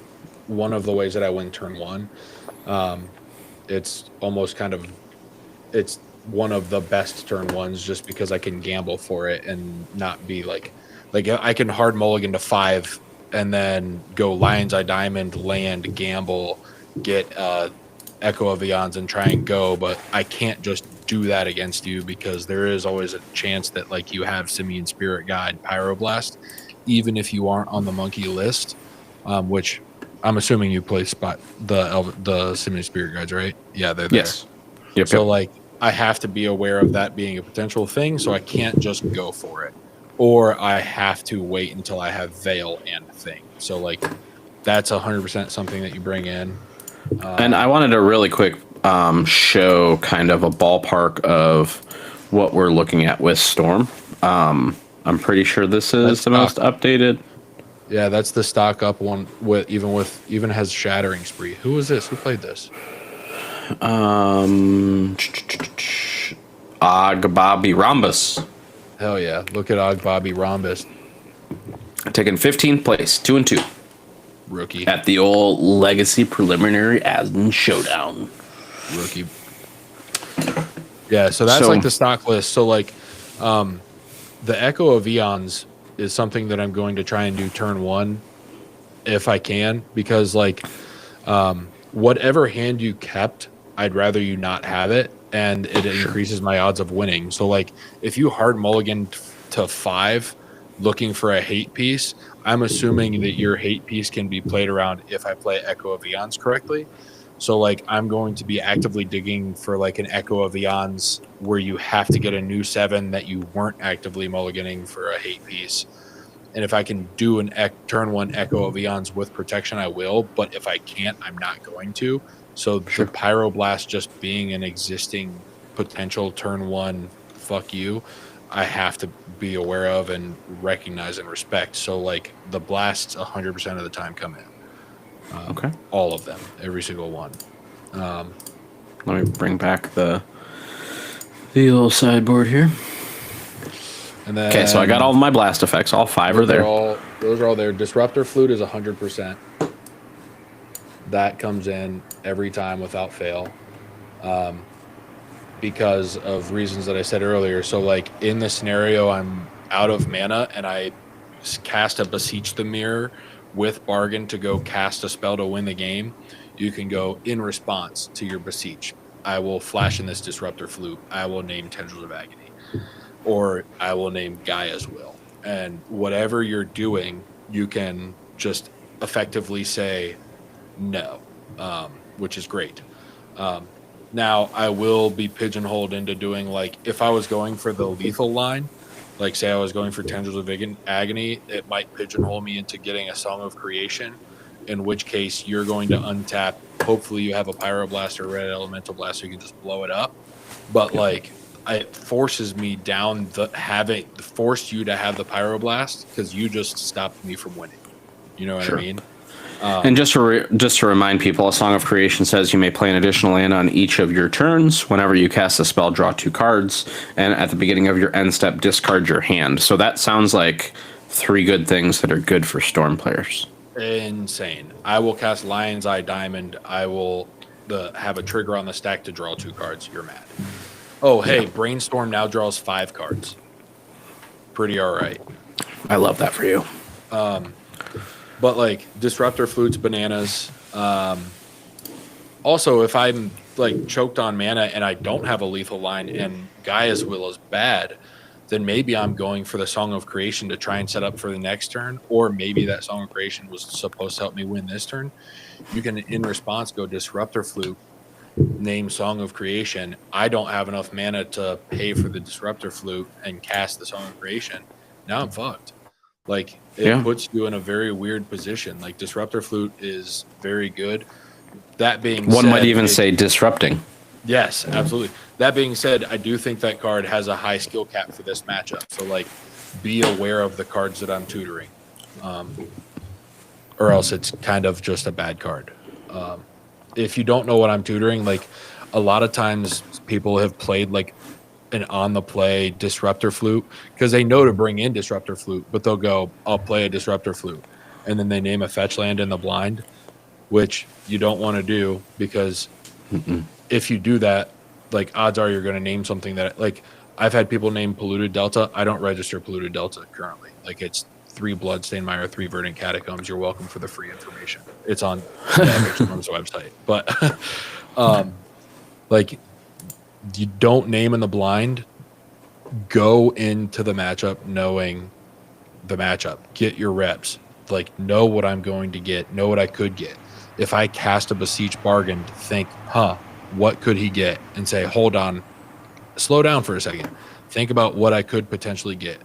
one of the ways that I win turn one. It's almost kind of, it's one of the best turn ones just because I can gamble for it and not be like I can hard mulligan to 5 and then go Lion's Eye Diamond, land, gamble, get Echo of Eons and try and go, but I can't just do that against you because there is always a chance that like you have Simian Spirit Guide, Pyroblast, even if you aren't on the monkey list, which I'm assuming you play the Simian Spirit Guides, right? Yeah, they're there. Yes. Yep. So like I have to be aware of that being a potential thing, so I can't just go for it, or I have to wait until I have Veil and Thing. So like that's 100% something that you bring in. And I wanted to really quick show kind of a ballpark of what we're looking at with Storm. I'm pretty sure this is the most updated. Yeah, that's the stock up one even has Shattering Spree. Who was this? Who played this? Bobby Rhombus. Hell yeah. Look at Bobby Rhombus. Taking 15th place, 2-2. Rookie. At the old Legacy Preliminary Asden Showdown. Rookie. Yeah, so that's like the stock list. So like the Echo of Eons is something that I'm going to try and do turn one if I can, because like whatever hand you kept, I'd rather you not have it, and it increases my odds of winning. So like if you hard mulligan to 5 looking for a hate piece, I'm assuming that your hate piece can be played around if I play Echo of Eons correctly. So like I'm going to be actively digging for like an Echo of Eons where you have to get a new 7 that you weren't actively mulliganing for a hate piece. And if I can do an turn 1 Echo of Eons with protection, I will. But if I can't, I'm not going to. So the Pyroblast just being an existing potential turn 1 fuck you, I have to be aware of and recognize and respect. So like the blasts 100% of the time come in. Okay. All of them, every single one. Let me bring back the little sideboard here. And then, okay, so I got all of my blast effects. All 5 are there. Those are all there. Disruptor Flute is 100%. That comes in every time without fail. Because of reasons that I said earlier. So like in the scenario, I'm out of mana and I cast a Beseech the Mirror with Bargain to go cast a spell to win the game. You can go in response to your Beseech. I will flash in this Disruptor Flute. I will name Tendrils of Agony. Or I will name Gaia's Will. And whatever you're doing, you can just effectively say no, which is great. Now, I will be pigeonholed into doing, like, if I was going for the lethal line, like, say I was going for Tendrils of Agony, it might pigeonhole me into getting a Song of Creation, in which case you're going to untap. Hopefully you have a Pyroblast or Red Elemental Blast so you can just blow it up. But, like, it forces me down forced you to have the Pyroblast because you just stopped me from winning. You know what I mean? And just to remind people, a Song of Creation says you may play an additional land on each of your turns. Whenever you cast a spell, draw 2 cards, and at the beginning of your end step, discard your hand. So that sounds like 3 good things that are good for Storm players. Insane. I will cast Lion's Eye Diamond. I will have a trigger on the stack to draw 2 cards. You're mad. Oh, hey, Brainstorm now draws 5 cards. Pretty all right. I love that for you. But like Disruptor Flute's bananas. Also, if I'm like choked on mana and I don't have a lethal line and Gaia's Will is bad, then maybe I'm going for the Song of Creation to try and set up for the next turn, or maybe that Song of Creation was supposed to help me win this turn. You can, in response, go Disruptor Flute, name Song of Creation, I don't have enough mana to pay for the Disruptor Flute and cast the Song of Creation. Now I'm fucked. Like, it puts you in a very weird position. Like, Disruptor Flute is very good. That being said, one might even say disrupting. Yes, absolutely. That being said, I do think that card has a high skill cap for this matchup. So, like, be aware of the cards that I'm tutoring, or else it's kind of just a bad card. If you don't know what I'm tutoring, like, a lot of times people have played like an on-the-play Disruptor Flute because they know to bring in Disruptor Flute, but they'll go, I'll play a Disruptor Flute, and then they name a fetch land in the blind, which you don't want to do because if you do that, like, odds are you're going to name something that, like, I've had people name Polluted Delta. I don't register Polluted Delta currently. Like, it's 3 Bloodstained Mire, 3 Verdant Catacombs. You're welcome for the free information. It's on Storm's website. But, like, you don't name in the blind. Go into the matchup knowing the matchup. Get your reps. Like, know what I'm going to get. Know what I could get. If I cast a Beseech Bargain, think, what could he get? And say, hold on, slow down for a second. Think about what I could potentially get.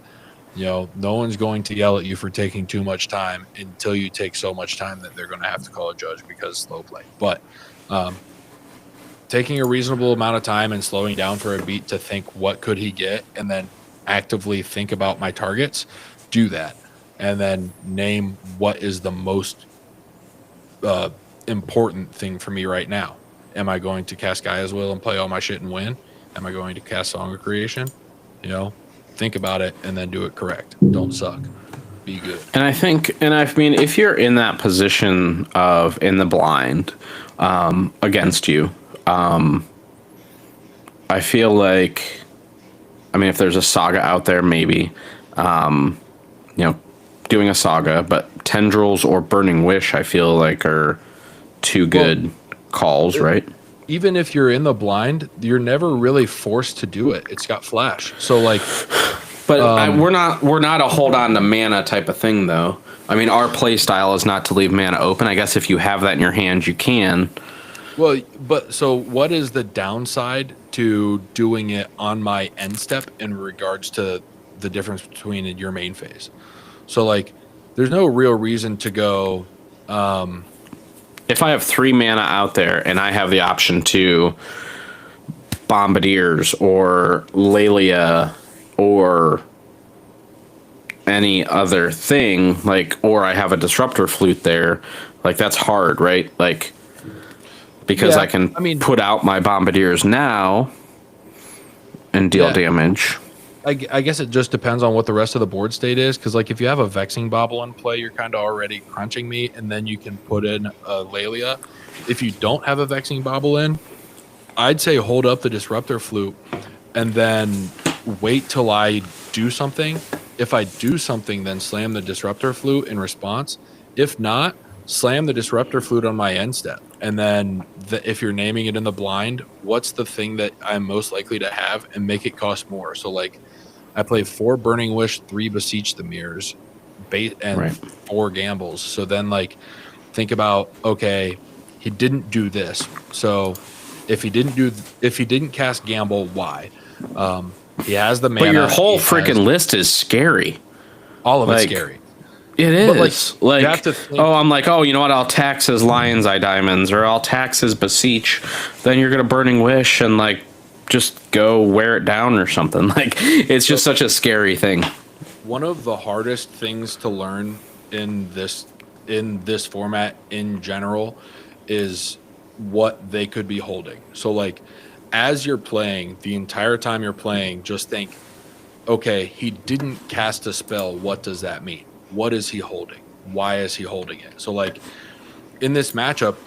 You know, no one's going to yell at you for taking too much time until you take so much time that they're going to have to call a judge because slow play. But taking a reasonable amount of time and slowing down for a beat to think what could he get and then actively think about my targets, do that. And then name what is the most important thing for me right now. Am I going to cast Gaia's Will and play all my shit and win? Am I going to cast Song of Creation? You know, think about it and then do it correct. Don't suck. Be good. And I mean, if you're in that position of in the blind against you, I feel like, I mean, if there's a saga out there, maybe, you know, doing a saga, but Tendrils or Burning Wish, I feel like are two good calls, right? Even if you're in the blind, you're never really forced to do it. It's got flash. So, like, but we're not a hold on to mana type of thing, though. I mean, our play style is not to leave mana open. I guess if you have that in your hand, you can. Well, but so what is the downside to doing it on my end step in regards to the difference between your main phase? So, like, there's no real reason to go. If I have 3 mana out there and I have the option to Bombardiers or Lelia or any other thing, like, or I have a Disruptor Flute there, like, that's hard, right? Like, because I can put out my Bombardiers now and deal damage. I guess it just depends on what the rest of the board state is, because, like, if you have a Vexing Bauble in play, you're kind of already crunching me, and then you can put in a Lelia. If you don't have a Vexing Bauble in, I'd say hold up the Disruptor Flute and then wait till I do something. If I do something, then slam the Disruptor Flute in response. If not, slam the Disruptor Flute on my end step. And then if you're naming it in the blind, what's the thing that I'm most likely to have, and make it cost more. So, like, I play 4 Burning Wish, 3 Beseech the Mirrors, and 4 Gambles. So then, like, think about, okay, he didn't do this. So if he didn't cast Gamble, why? He has the mana. But your whole freaking list is scary. All of it's scary. It is. But, like, you have to think, I'm like, you know what? I'll tax his Lion's Eye Diamonds, or I'll tax his Beseech. Then you're gonna Burning Wish and, like, just go wear it down or something. Like, it's just such a scary thing. One of the hardest things to learn in this format in general is what they could be holding. So, like, as you're playing, the entire time you're playing, just think, okay, he didn't cast a spell. What does that mean? What is he holding? Why is he holding it? So, like, in this matchup,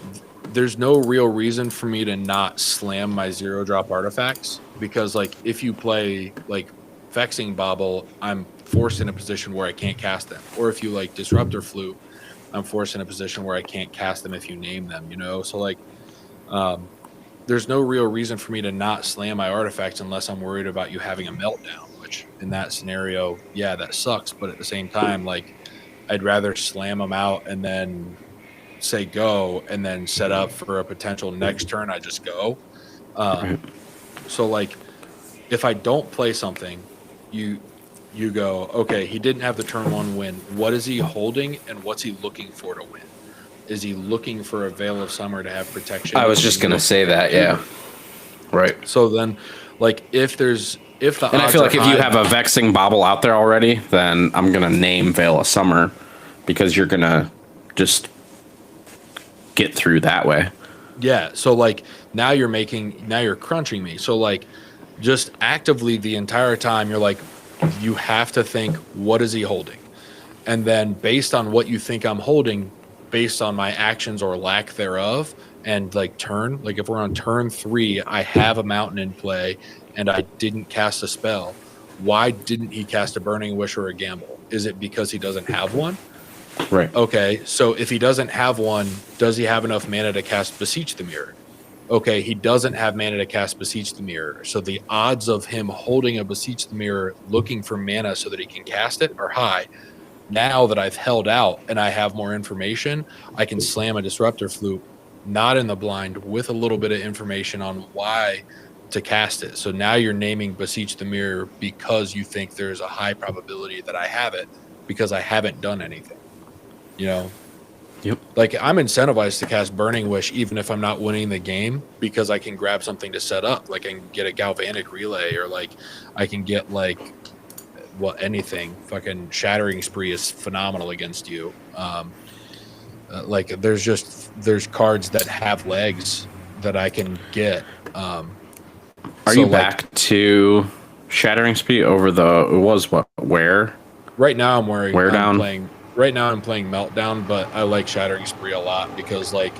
there's no real reason for me to not slam my 0-drop artifacts, because, like, if you play, like, Vexing Bauble, I'm forced in a position where I can't cast them. Or if you, like, Disruptor Flute, I'm forced in a position where I can't cast them if you name them, you know? So, like, there's no real reason for me to not slam my artifacts unless I'm worried about you having a meltdown, which in that scenario, yeah, that sucks. But at the same time, like, I'd rather slam them out and then say go and then set up for a potential next turn I just go So like, if I don't play something, you go, okay, he didn't have the turn 1 win. What is he holding, and what's he looking for to win? Is he looking for a Veil of Summer to have protection? I was just gonna say that, yeah. Right. So then, like, if the And I odds feel are like if you high have a Vexing Bauble out there already, then I'm gonna name Veil of Summer because you're gonna just get through that way. yeah, so like now you're crunching me. So like, just actively the entire time you're like, you have to think, what is he holding? And then based on what you think I'm holding, based on my actions or lack thereof, and like like if we're on turn 3, I have a mountain in play and I didn't cast a spell. Why didn't he cast a Burning Wish or a Gamble? Is it because he doesn't have one? Right. Okay, so if he doesn't have one, does he have enough mana to cast Beseech the Mirror? Okay, he doesn't have mana to cast Beseech the Mirror. So the odds of him holding a Beseech the Mirror, looking for mana so that he can cast it, are high. Now that I've held out and I have more information, I can slam a Disruptor Flute, not in the blind, with a little bit of information on why to cast it. So now you're naming Beseech the Mirror because you think there's a high probability that I have it because I haven't done anything. You know? Yep. Like, I'm incentivized to cast Burning Wish even if I'm not winning the game because I can grab something to set up. Like, I can get a Galvanic Relay, or like I can get like anything. Fucking Shattering Spree is phenomenal against you. Like, there's cards that have legs that I can get. Are you back to Shattering Spree over where? Right now I'm wearing Wear Down. Right now I'm playing Meltdown, but I like Shattering Spree a lot because like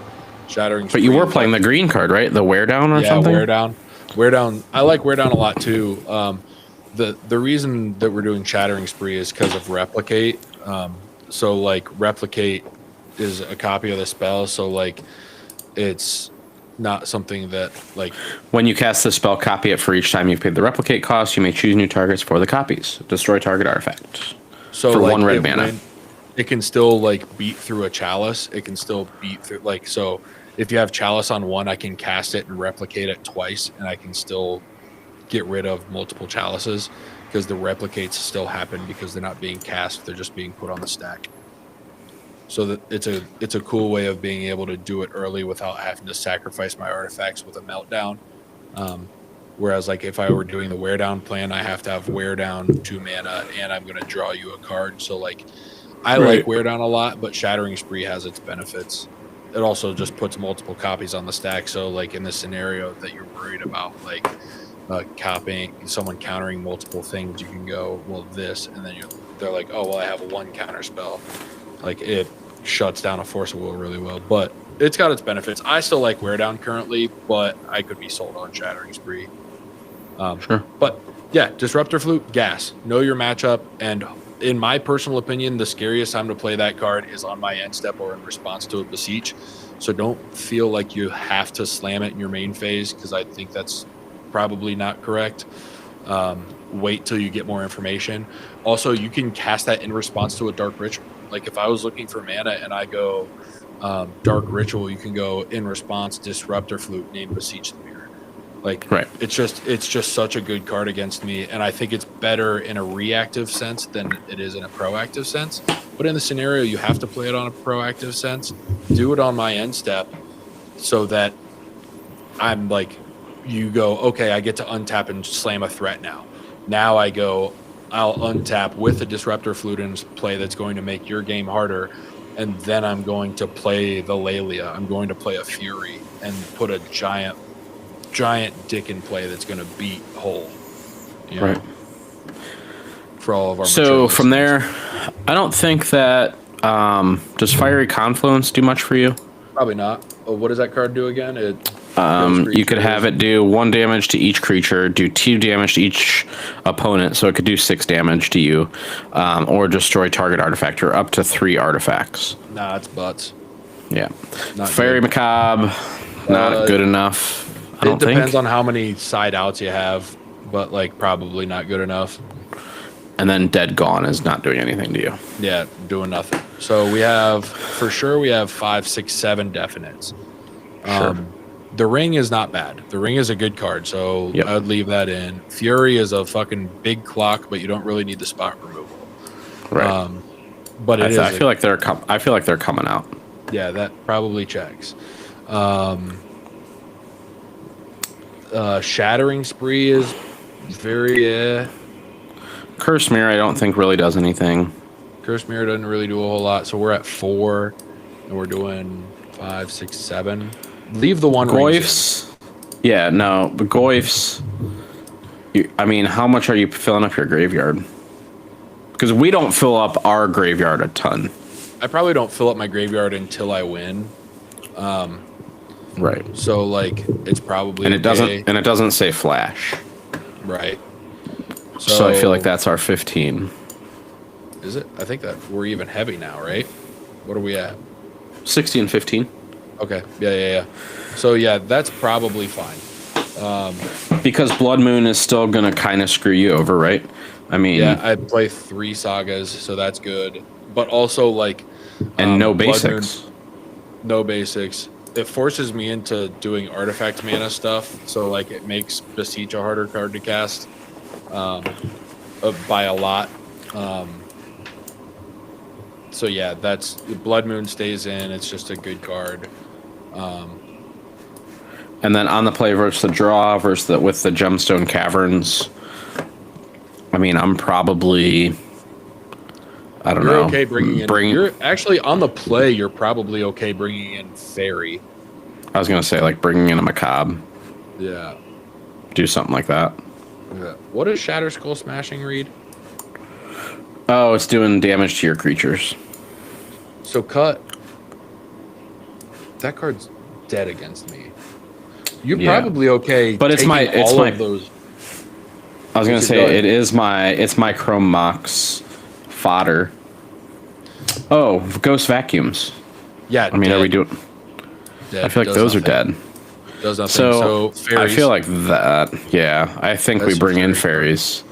Shattering Spree. But you were playing the green card, right? The Wear Down or something? Yeah, Wear Down. I like Wear Down a lot too. The reason that we're doing Shattering Spree is because of Replicate. So like Replicate is a copy of the spell, so like it's not something that like when you cast the spell, copy it for each time you've paid the Replicate cost. You may choose new targets for the copies. Destroy target artifact. So for like 1 red mana. It can still like beat through a Chalice. It can still beat through like, so if you have Chalice on 1, I can cast it and replicate it twice, and I can still get rid of multiple Chalices because the replicates still happen because they're not being cast, they're just being put on the stack. So that it's a cool way of being able to do it early without having to sacrifice my artifacts with a Meltdown. Whereas like if I were doing the Wear Down plan, I have to have Wear Down 2 mana and I'm going to draw you a card. So like I like Wear Down a lot, but Shattering Spree has its benefits. It also just puts multiple copies on the stack. So like in the scenario that you're worried about, like copying someone countering multiple things, you can go, well, this, and then they're like, oh, well, I have a 1 counter spell. Like it shuts down a Force of Will really well, but it's got its benefits. I still like Wear Down currently, but I could be sold on Shattering Spree. Sure. But yeah, Disruptor Flute, gas. Know your matchup, and in my personal opinion, the scariest time to play that card is on my end step or in response to a Beseech. So don't feel like you have to slam it in your main phase, because I think that's probably not correct. Wait till you get more information. Also, you can cast that in response to a Dark Ritual. Like if I was looking for mana and I go Dark Ritual, you can go in response Disruptor Flute, name Beseech the Mirror. Like right. It's just such a good card against me, and I think it's better in a reactive sense than it is in a proactive sense. But in the scenario, you have to play it on a proactive sense. Do it on my end step so that I'm like, you go, okay, I get to untap and slam a threat now. Now I go, I'll untap with a Disruptor Flute in play that's going to make your game harder, and then I'm going to play the Lelia. I'm going to play a Fury and put a giant dick in play that's going to beat whole. You know, right. For all of our. So from there, I don't think that does Fiery Confluence do much for you? Probably not. Oh, what does that card do again? You could have it do 1 damage to each creature, do 2 damage to each opponent, so it could do 6 damage to you, or destroy target artifact, or up to 3 artifacts. Nah, it's butts. Yeah. Not Fairy good. Macabre, not good enough. It depends on how many side outs you have, but like probably not good enough. And then Dead Gone is not doing anything to you. Yeah, doing nothing. So we have 5, 6, 7 definites. Sure. The Ring is not bad. The Ring is a good card, so Yep. I would leave that in. Fury is a fucking big clock, but you don't really need the spot removal. Right. But I feel like they're coming out. Yeah, that probably checks. Shattering Spree is very Curse Mirror, I don't think really does anything. Curse Mirror doesn't really do a whole lot, so we're at 4, and we're doing 5, 6, 7. Leave the one Goyfs. Yeah, no, but Goyfs. I mean, how much are you filling up your graveyard? Because we don't fill up our graveyard a ton. I probably don't fill up my graveyard until I win. Right. So like it's probably And it doesn't say flash. Right. So I feel like that's our 15. Is it? I think that we're even heavy now, right? What are we at? 16, 15. Okay. Yeah. So yeah, that's probably fine. Because Blood Moon is still going to kind of screw you over, right? I mean... Yeah, I play 3 sagas, so that's good. But also, like... And no Blood basics. Moon, no basics. It forces me into doing artifact mana stuff, so, like, it makes Beseech a harder card to cast by a lot. So, yeah, that's... Blood Moon stays in. It's just a good card. And then on the play versus the draw with the Gemstone Caverns, I mean, I'm probably, I don't know. You're okay bringing in. You're actually on the play. You're probably okay bringing in Fairy. I was gonna say like bringing in a Macabre. Yeah. Do something like that. Yeah. What does Shatter Skull Smashing read? Oh, it's doing damage to your creatures. So cut. That card's dead against me. You're probably okay. But it's my those. I was gonna say it's my Chrome Mox fodder. Oh, Ghost Vacuums. Yeah. I mean, dead. are we doing? Dead. I feel like those are dead. Does nothing. So fairies. I feel like that. Yeah, I think we bring in fairies.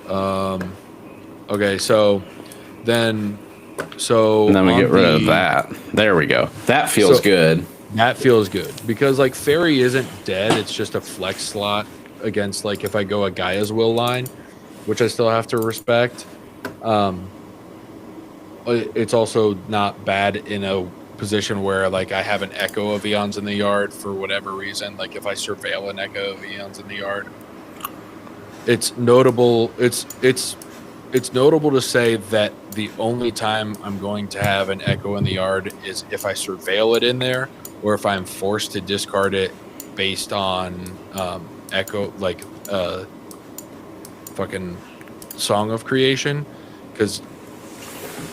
Okay, so then And then we get rid of that. There we go. That feels good. That feels good because like Fairy isn't dead. It's just a flex slot against like if I go a Gaia's Will line, which I still have to respect. It's also not bad in a position where like I have an Echo of Eons in the yard for whatever reason. Like if I surveil an Echo of Eons in the yard, it's notable. It's notable to say that the only time I'm going to have an Echo in the yard is if I surveil it in there, or if I'm forced to discard it based on Echo, like fucking Song of Creation, because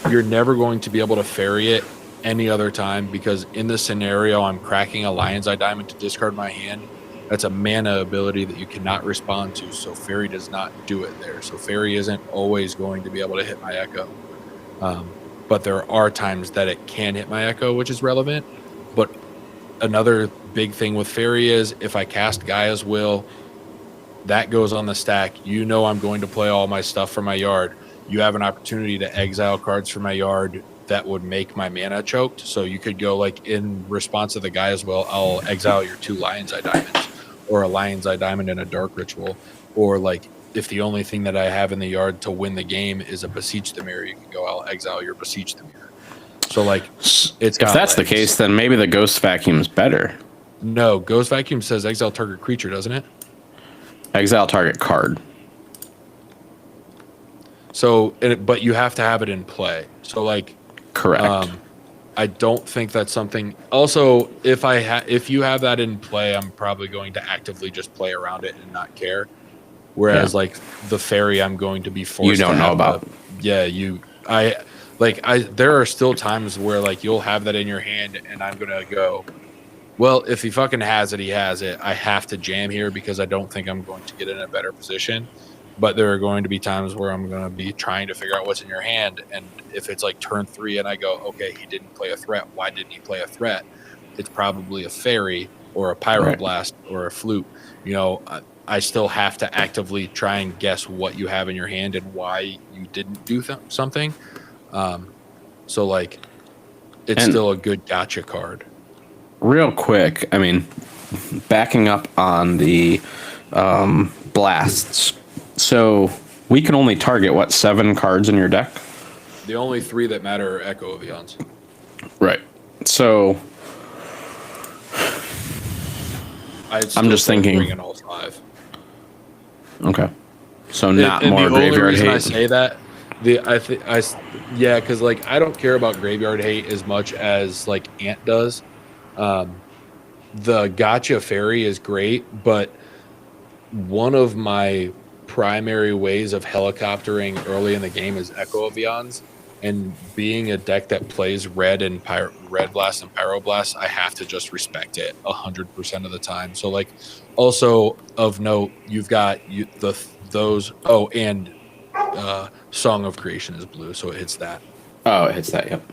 you're never going to be able to Fairy it any other time, because in the scenario I'm cracking a Lion's Eye Diamond to discard my hand. That's a mana ability that you cannot respond to, so Fairy does not do it there. So Fairy isn't always going to be able to hit my Echo. But there are times that it can hit my Echo, which is relevant. But another big thing with Fairy is if I cast Gaia's Will, that goes on the stack. You know I'm going to play all my stuff from my yard. You have an opportunity to exile cards from my yard that would make my mana choked. So you could go like in response to the Gaia's Will, I'll exile your 2 Lion's Eye Diamonds, or a Lion's Eye Diamond and a Dark Ritual. Or like if the only thing that I have in the yard to win the game is a Beseech the Mirror, you can go, I'll exile your Beseech the Mirror. So like it's got if that's the case, then maybe the Ghost Vacuum's better. No, Ghost Vacuum says exile target creature, doesn't it? Exile target card. So, but you have to have it in play. So like, correct. I don't think that's something. Also, if you have that in play, I'm probably going to actively just play around it and not care. Whereas like the Fairy, I'm going to be forced. You don't know about. There are still times where like you'll have that in your hand, and I'm gonna go, well, if he fucking has it, he has it. I have to jam here because I don't think I'm going to get in a better position. But there are going to be times where I'm going to be trying to figure out what's in your hand. And if it's like turn 3 and I go, okay, he didn't play a threat. Why didn't he play a threat? It's probably a Fairy or a Pyroblast or a Flute. You know, I still have to actively try and guess what you have in your hand and why you didn't do something. So like, it's still a good gotcha card. real quick, I mean, backing up on the blasts. So we can only target, what, 7 cards in your deck? The only 3 that matter are Echo of Eons. Right. So I'm just thinking. Bringing all 5. Okay. So not and more the only graveyard reason hate. I say that, because like I don't care about graveyard hate as much as like Ant does. The Gotcha Fairy is great, but one of my primary ways of helicoptering early in the game is Echo of Eons, and being a deck that plays red and red blast and pyroblast, I have to just respect it 100% of the time. So like, also of note, you've got those. Oh, and Song of Creation is blue, so it hits that. Oh, it hits that. Yep.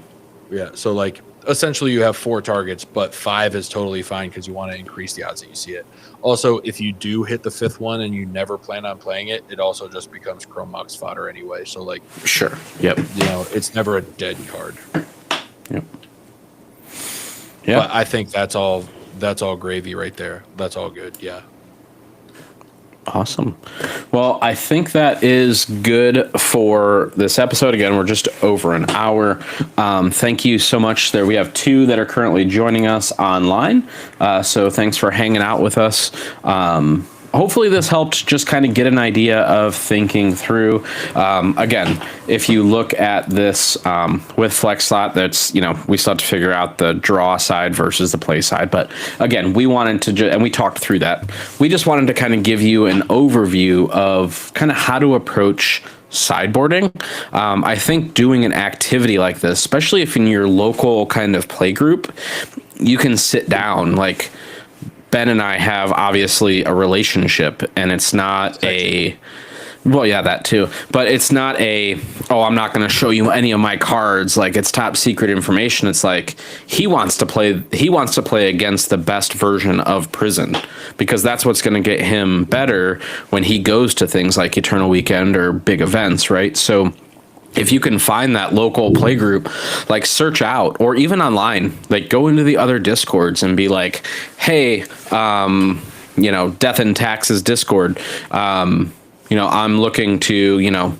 Yeah. So like, essentially, you have 4 targets, but 5 is totally fine because you want to increase the odds that you see it. Also, if you do hit the 5th one and you never plan on playing it, it also just becomes Chrome Mox fodder anyway. So like, Sure. Yep. you know, it's never a dead card. Yep. Yeah. But I think that's all gravy right there. That's all good. Yeah. Awesome. Well, I think that is good for this episode. Again, we're just over an hour. Thank you so much. There, we have 2 that are currently joining us online. So thanks for hanging out with us. Hopefully this helped just kind of get an idea of thinking through. Again, if you look at this with Flex Slot, that's, you know, we still have to figure out the draw side versus the play side. But again, we wanted to, and we talked through that. We just wanted to kind of give you an overview of kind of how to approach sideboarding. I think doing an activity like this, especially if in your local kind of play group, you can sit down, like, Ben and I have obviously a relationship, and it's not well, yeah, that too, but it's not oh, I'm not going to show you any of my cards. Like, it's top secret information. It's like, he wants to play against the best version of Prison, because that's what's going to get him better when he goes to things like Eternal Weekend or big events. Right. So if you can find that local play group, like, search out, or even online, like, go into the other Discords and be like, hey, you know, Death and Taxes Discord, you know, I'm looking to, you know,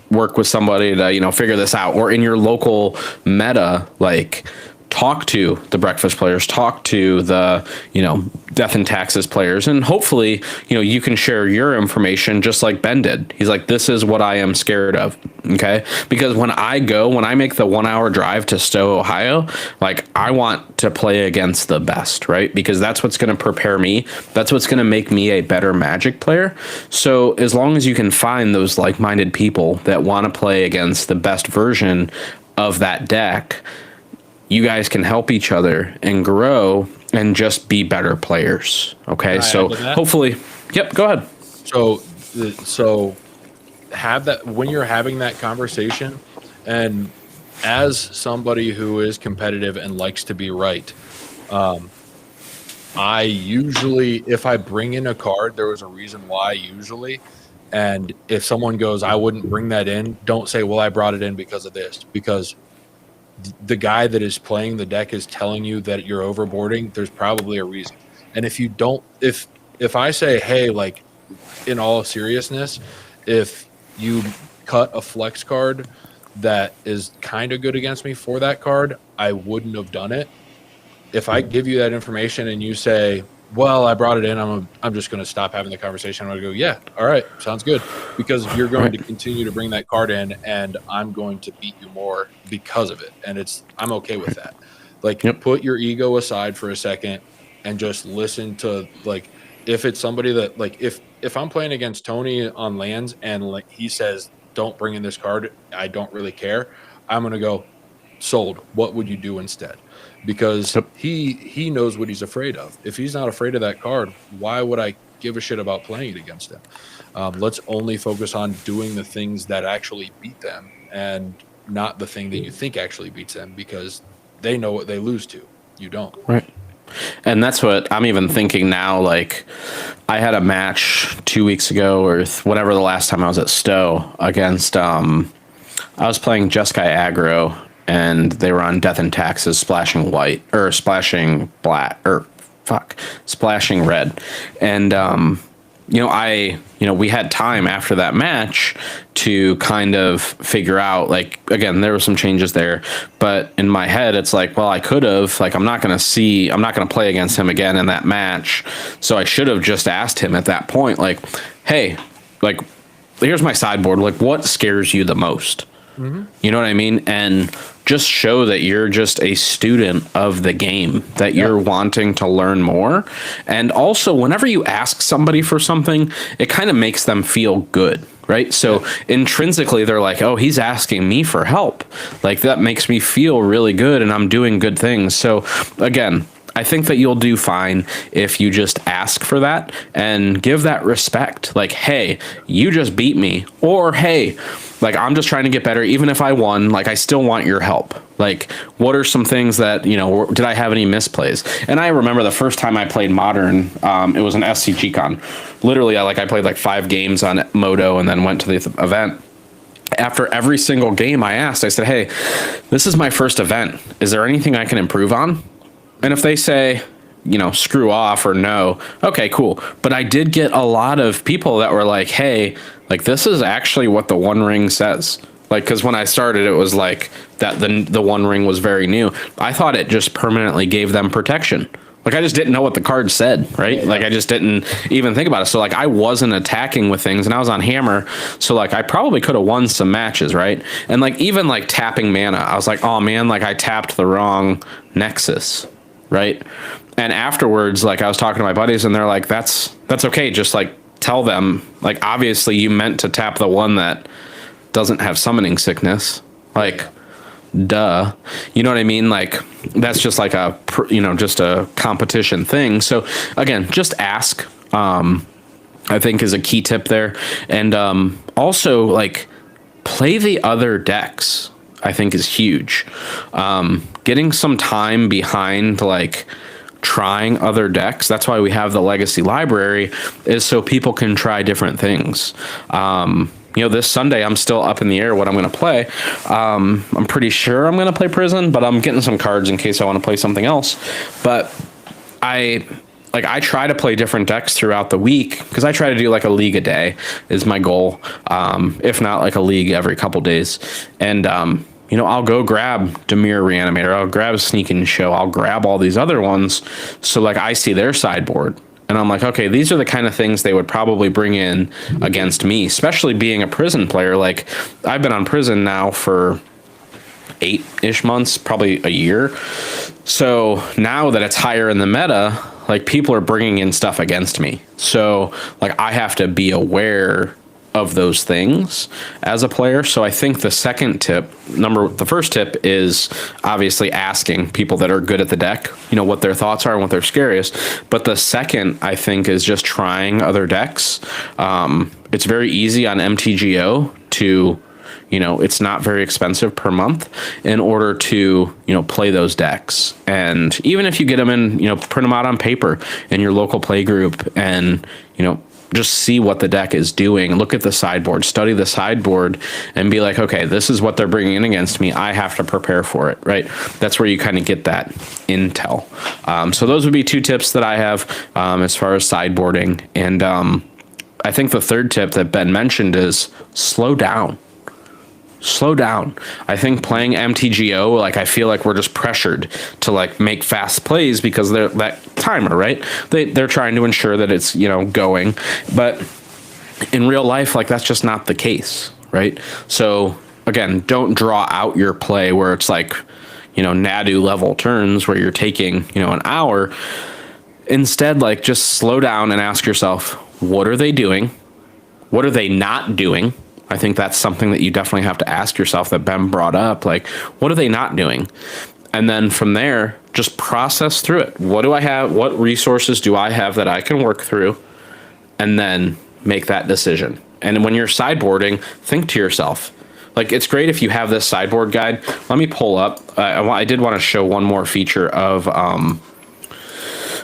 work with somebody to, you know, figure this out. Or in your local meta, like, talk to the breakfast players, talk to the, you know, Death and Taxes players, and hopefully, you know, you can share your information just like Ben did. He's like, this is what I am scared of. Okay. Because when I make the 1 hour drive to Stowe, Ohio, like, I want to play against the best, right? Because that's what's going to prepare me. That's what's going to make me a better Magic player. So as long as you can find those like-minded people that want to play against the best version of that deck, you guys can help each other and grow and just be better players. Okay. So hopefully, yep, go ahead. So have that when you're having that conversation, and as somebody who is competitive and likes to be right, I usually, if I bring in a card, there was a reason why usually. And if someone goes, I wouldn't bring that in, don't say, well, I brought it in because of this, because the guy that is playing the deck is telling you that you're overboarding. There's probably a reason. And if you don't, if I say, hey, like, in all seriousness, if you cut a flex card that is kind of good against me for that card, I wouldn't have done it. If I give you that information and you say, well, I brought it in, I'm just going to stop having the conversation. I'm going to go, yeah, all right, sounds good. Because you're going to continue to bring that card in, and I'm going to beat you more because of it. And I'm okay with that. Like, put your ego aside for a second and just listen to, like, if it's somebody that, like, if I'm playing against Tony on lands and, like, he says, don't bring in this card, I don't really care, I'm going to go, sold. What would you do instead? Because he knows what he's afraid of. If he's not afraid of that card, why would I give a shit about playing it against him? Let's only focus on doing the things that actually beat them, and not the thing that you think actually beats them, because they know what they lose to. You don't. Right. And that's what I'm even thinking now. Like, I had a match 2 weeks ago, or whatever, the last time I was at Stowe, against I was playing Jeskai aggro, and they were on Death and Taxes, splashing white or splashing black or splashing red. And we had time after that match to kind of figure out, like, again, there were some changes there, but in my head, it's like, well, I could have, like, I'm not going to play against him again in that match. So I should have just asked him at that point, like, hey, like, here's my sideboard. Like, what scares you the most? Mm-hmm. You know what I mean? And just show that you're just a student of the game, that you're wanting to learn more. And also, whenever you ask somebody for something, it kind of makes them feel good, right? So intrinsically, they're like, oh, he's asking me for help. Like, that makes me feel really good and I'm doing good things. So again, I think that you'll do fine if you just ask for that and give that respect. Like, hey, you just beat me. Or, hey, like, I'm just trying to get better. Even if I won, like, I still want your help. Like, what are some things that, did I have any misplays? And I remember the first time I played Modern, it was an SCG Con. Literally, I played like 5 games on Moto and then went to the event. After every single game I said, hey, this is my first event. Is there anything I can improve on? And if they say, screw off or no, okay, cool. But I did get a lot of people that were like, hey, like, this is actually what the One Ring says. Like, because when I started, it was like that the One Ring was very new. I thought it just permanently gave them protection. Like, I just didn't know what the card said, right? Like, I just didn't even think about it. So, like, I wasn't attacking with things, and I was on hammer. So, like, I probably could have won some matches, right? And, like, even, like, tapping mana, I was like, oh, man, like, I tapped the wrong Nexus, right? And afterwards, like, I was talking to my buddies, and they're like, that's okay. Just, like, tell them, like, obviously you meant to tap the one that doesn't have summoning sickness. Like, duh. You know what I mean? Like, that's just like just a competition thing. So again, just ask, I think is a key tip there. And also, like, play the other decks, I think, is huge. Getting some time behind, like, trying other decks. That's why we have the Legacy library, is so people can try different things. This Sunday, I'm still up in the air what I'm going to play. I'm pretty sure I'm going to play Prison, but I'm getting some cards in case I want to play something else. But I try to play different decks throughout the week, because I try to do like a league a day is my goal. If not like a league every couple days. And, I'll go grab Dimir Reanimator. I'll grab Sneak and Show. I'll grab all these other ones. So, like, I see their sideboard. And I'm like, okay, these are the kind of things they would probably bring in against me, especially being a Prison player. Like, I've been on Prison now for 8-ish months, probably a year. So now that it's higher in the meta, like, people are bringing in stuff against me. So, like, I have to be aware of those things as a player. So I think the first tip is obviously asking people that are good at the deck, what their thoughts are and what they're scariest. But the second, I think, is just trying other decks. It's very easy on MTGO to, it's not very expensive per month in order to, play those decks. And even if you get them in, print them out on paper in your local play group and, just see what the deck is doing, look at the sideboard, study the sideboard, and be like, okay, this is what they're bringing in against me. I have to prepare for it, right? That's where you kind of get that intel. So those would be 2 tips that I have as far as sideboarding. And I think the third tip that Ben mentioned is slow down. Slow down. I think playing MTGO, like, I feel like we're just pressured to, like, make fast plays because they're that timer, right? They're trying to ensure that it's, going. But in real life, like, that's just not the case, right? So again, don't draw out your play where it's like, Nadu level turns where you're taking, an hour. Instead, like, just slow down and ask yourself, what are they doing? What are they not doing? I think that's something that you definitely have to ask yourself that Ben brought up. Like, what are they not doing? And then from there, just process through it. What do I have? What resources do I have that I can work through? And then make that decision. And when you're sideboarding, think to yourself, like, it's great if you have this sideboard guide. Let me pull up. I did want to show one more feature of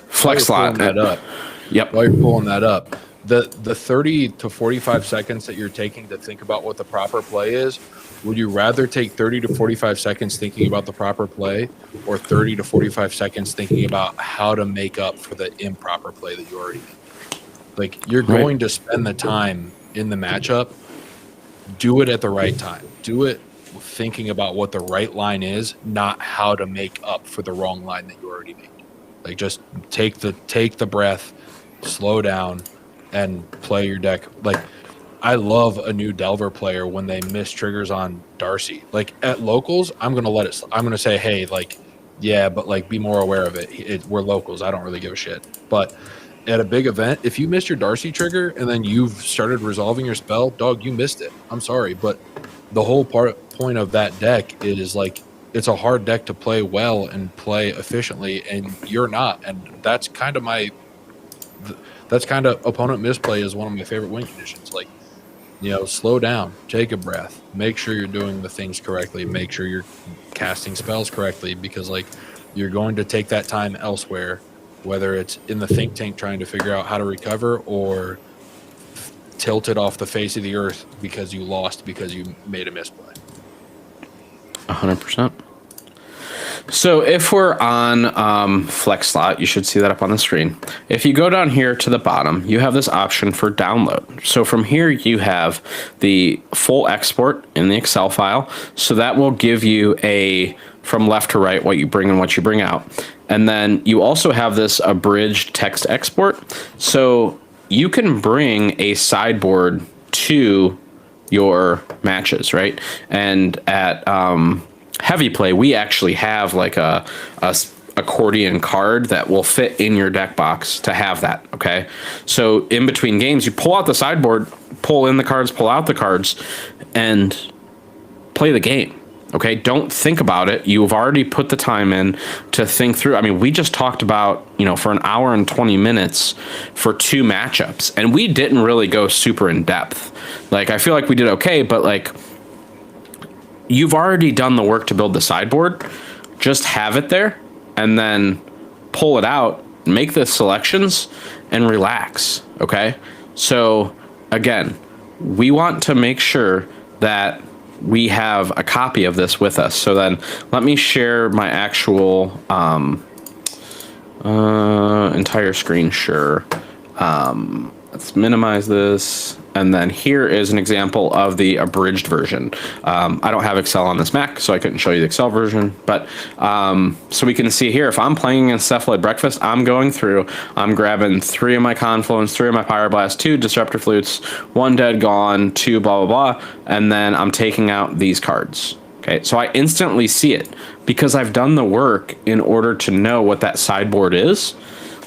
Flex Slot. That up. Yep. While you're pulling that up, the 30 to 45 seconds that you're taking to think about what the proper play is, would you rather take 30 to 45 seconds thinking about the proper play, or 30 to 45 seconds thinking about how to make up for the improper play that you already made? Like, you're going to spend the time in the matchup. Do it at the right time. Do it thinking about what the right line is, not how to make up for the wrong line that you already made. Like, just take the breath, slow down, and play your deck. Like, I love a new Delver player when they miss triggers on Darcy. Like, at locals, I'm gonna say, hey, like, yeah, but like, be more aware of it. We're locals. I don't really give a shit. But at a big event, if you missed your Darcy trigger and then you've started resolving your spell, dog, you missed it. I'm sorry, but the whole point of that deck is like, it's a hard deck to play well and play efficiently, and you're not. And that's kind of opponent misplay is one of my favorite win conditions. Like, slow down, take a breath, make sure you're doing the things correctly, make sure you're casting spells correctly, because like, you're going to take that time elsewhere, whether it's in the think tank trying to figure out how to recover, or tilted off the face of the earth because you lost because you made a misplay. 100%. So if we're on Flex Slot, you should see that up on the screen. If you go down here to the bottom, you have this option for download. So from here, you have the full export in the Excel file. So that will give you from left to right, what you bring and what you bring out. And then you also have this abridged text export. So you can bring a sideboard to your matches, right? And at Heavy Play, we actually have like a accordion card that will fit in your deck box to have that, okay? So in between games, you pull out the sideboard, pull in the cards, pull out the cards, and play the game. Okay, don't think about it. You've already put the time in to think through. I mean, we just talked about, for an hour and 20 minutes for 2 matchups, and we didn't really go super in depth. Like, I feel like we did okay, but like, you've already done the work to build the sideboard. Just have it there and then pull it out, make the selections, and relax. Okay, so again, we want to make sure that we have a copy of this with us. So then let me share my actual entire screen. Sure. Let's minimize this. And then here is an example of the abridged version. I don't have Excel on this Mac, so I couldn't show you the Excel version. But so we can see here, if I'm playing against Cephalid Breakfast, I'm going through, I'm grabbing 3 of my Confluence, 3 of my Pyroblast, 2 Disruptor Flutes, 1 Dead Gone, 2 blah, blah, blah. And then I'm taking out these cards. Okay, so I instantly see it because I've done the work in order to know what that sideboard is.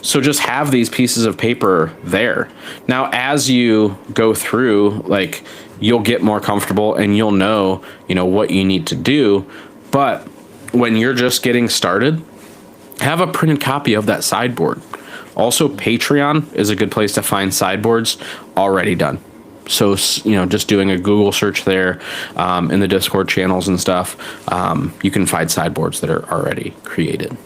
So just have these pieces of paper there. Now, as you go through, like, you'll get more comfortable and you'll know, what you need to do. But when you're just getting started, have a printed copy of that sideboard. Also, Patreon is a good place to find sideboards already done. So, just doing a Google search there in the Discord channels and stuff, you can find sideboards that are already created.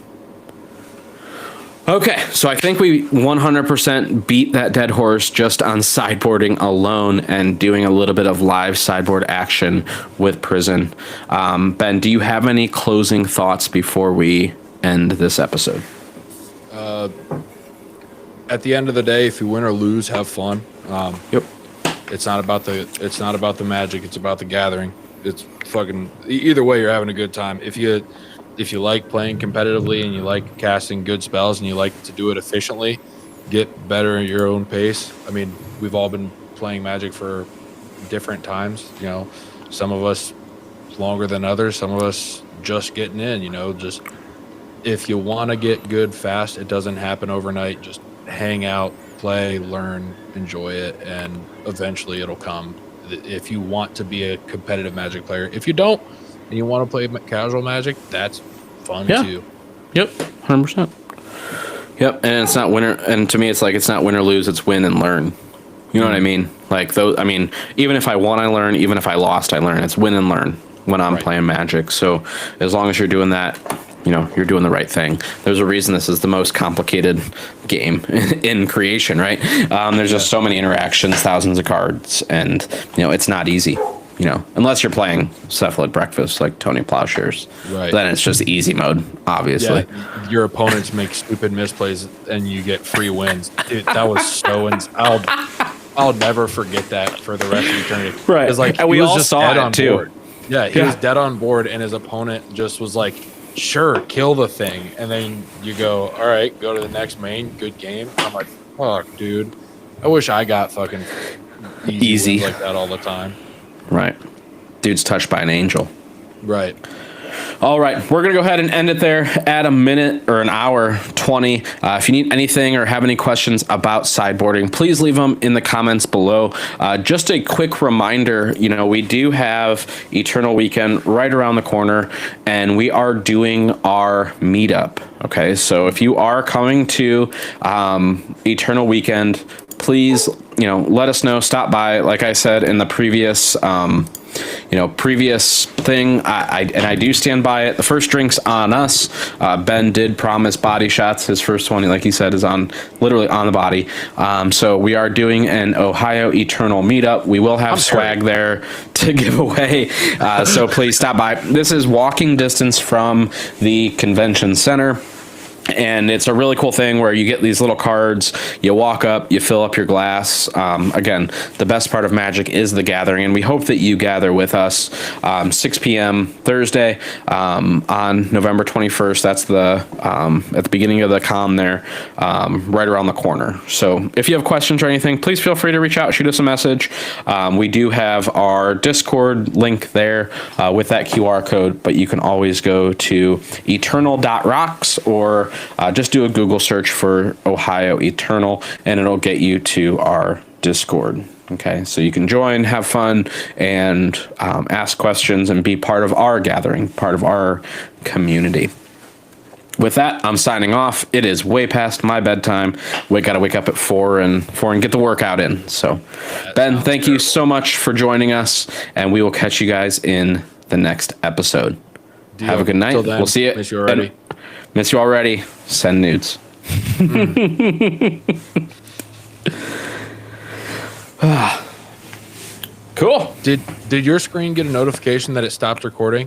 Okay, so I think we 100% beat that dead horse just on sideboarding alone and doing a little bit of live sideboard action with Prison. Ben, do you have any closing thoughts before we end this episode? At the end of the day, if you win or lose, have fun. Yep. It's not about the magic. It's about the gathering. It's fucking either way. You're having a good time. If you like playing competitively and you like casting good spells and you like to do it efficiently, get better at your own pace. I mean, we've all been playing Magic for different times. Some of us longer than others. Some of us just getting in. Just if you want to get good fast, it doesn't happen overnight. Just hang out, play, learn, enjoy it, and eventually it'll come. If you want to be a competitive Magic player, if you don't and you want to play casual Magic, that's fun too. Yep, 100%. Yep, and it's not winner. And to me, it's like, it's not win or lose. It's win and learn. You know what I mean? Like, those. I mean, even if I won, I learn. Even if I lost, I learn. It's win and learn when I'm playing Magic. So as long as you're doing that, you're doing the right thing. There's a reason this is the most complicated game in creation, right? There's just so many interactions, thousands of cards, and it's not easy. Unless you're playing Cephalid Breakfast like Tony Plowshares, right? Then it's just easy mode, obviously. Yeah, your opponents make stupid misplays and you get free wins. Dude, that was so. I'll never forget that for the rest of eternity. Right, because like and we all saw it too. Board. Yeah, he was dead on board, and his opponent just was like, "Sure, kill the thing," and then you go, "All right, go to the next main. Good game." I'm like, "Fuck, dude, I wish I got fucking easy wins like that all the time." Right. Dude's touched by an angel. Right. All right. We're going to go ahead and end it there at a minute or an hour 20. If you need anything or have any questions about sideboarding, please leave them in the comments below. Just a quick reminder, we do have Eternal Weekend right around the corner, and we are doing our meetup. Okay. So if you are coming to Eternal Weekend, please, let us know. Stop by. Like I said in the previous, previous thing, I do stand by it. The first drink's on us. Ben did promise body shots. His first one, like he said, is literally on the body. So we are doing an Ohio Eternal meetup. We will have swag there to give away. So please stop by. This is walking distance from the convention center. And it's a really cool thing where you get these little cards, you walk up, you fill up your glass. Again, the best part of Magic is the gathering, and we hope that you gather with us 6 p.m. Thursday on November 21st. That's at the beginning of the con there, right around the corner. So if you have questions or anything, please feel free to reach out, shoot us a message. We do have our Discord link there with that QR code, but you can always go to eternal.rocks or just do a Google search for Ohio Eternal, and it'll get you to our Discord. Okay, so you can join, have fun, and ask questions and be part of our gathering, part of our community. With that, I'm signing off. It is way past my bedtime. We got to wake up at 4 and get the workout in. So, Ben, thank you so much for joining us, and we will catch you guys in the next episode. Have a good night. We'll see you. Miss you already. Miss you already. Send nudes. Cool. Did your screen get a notification that it stopped recording?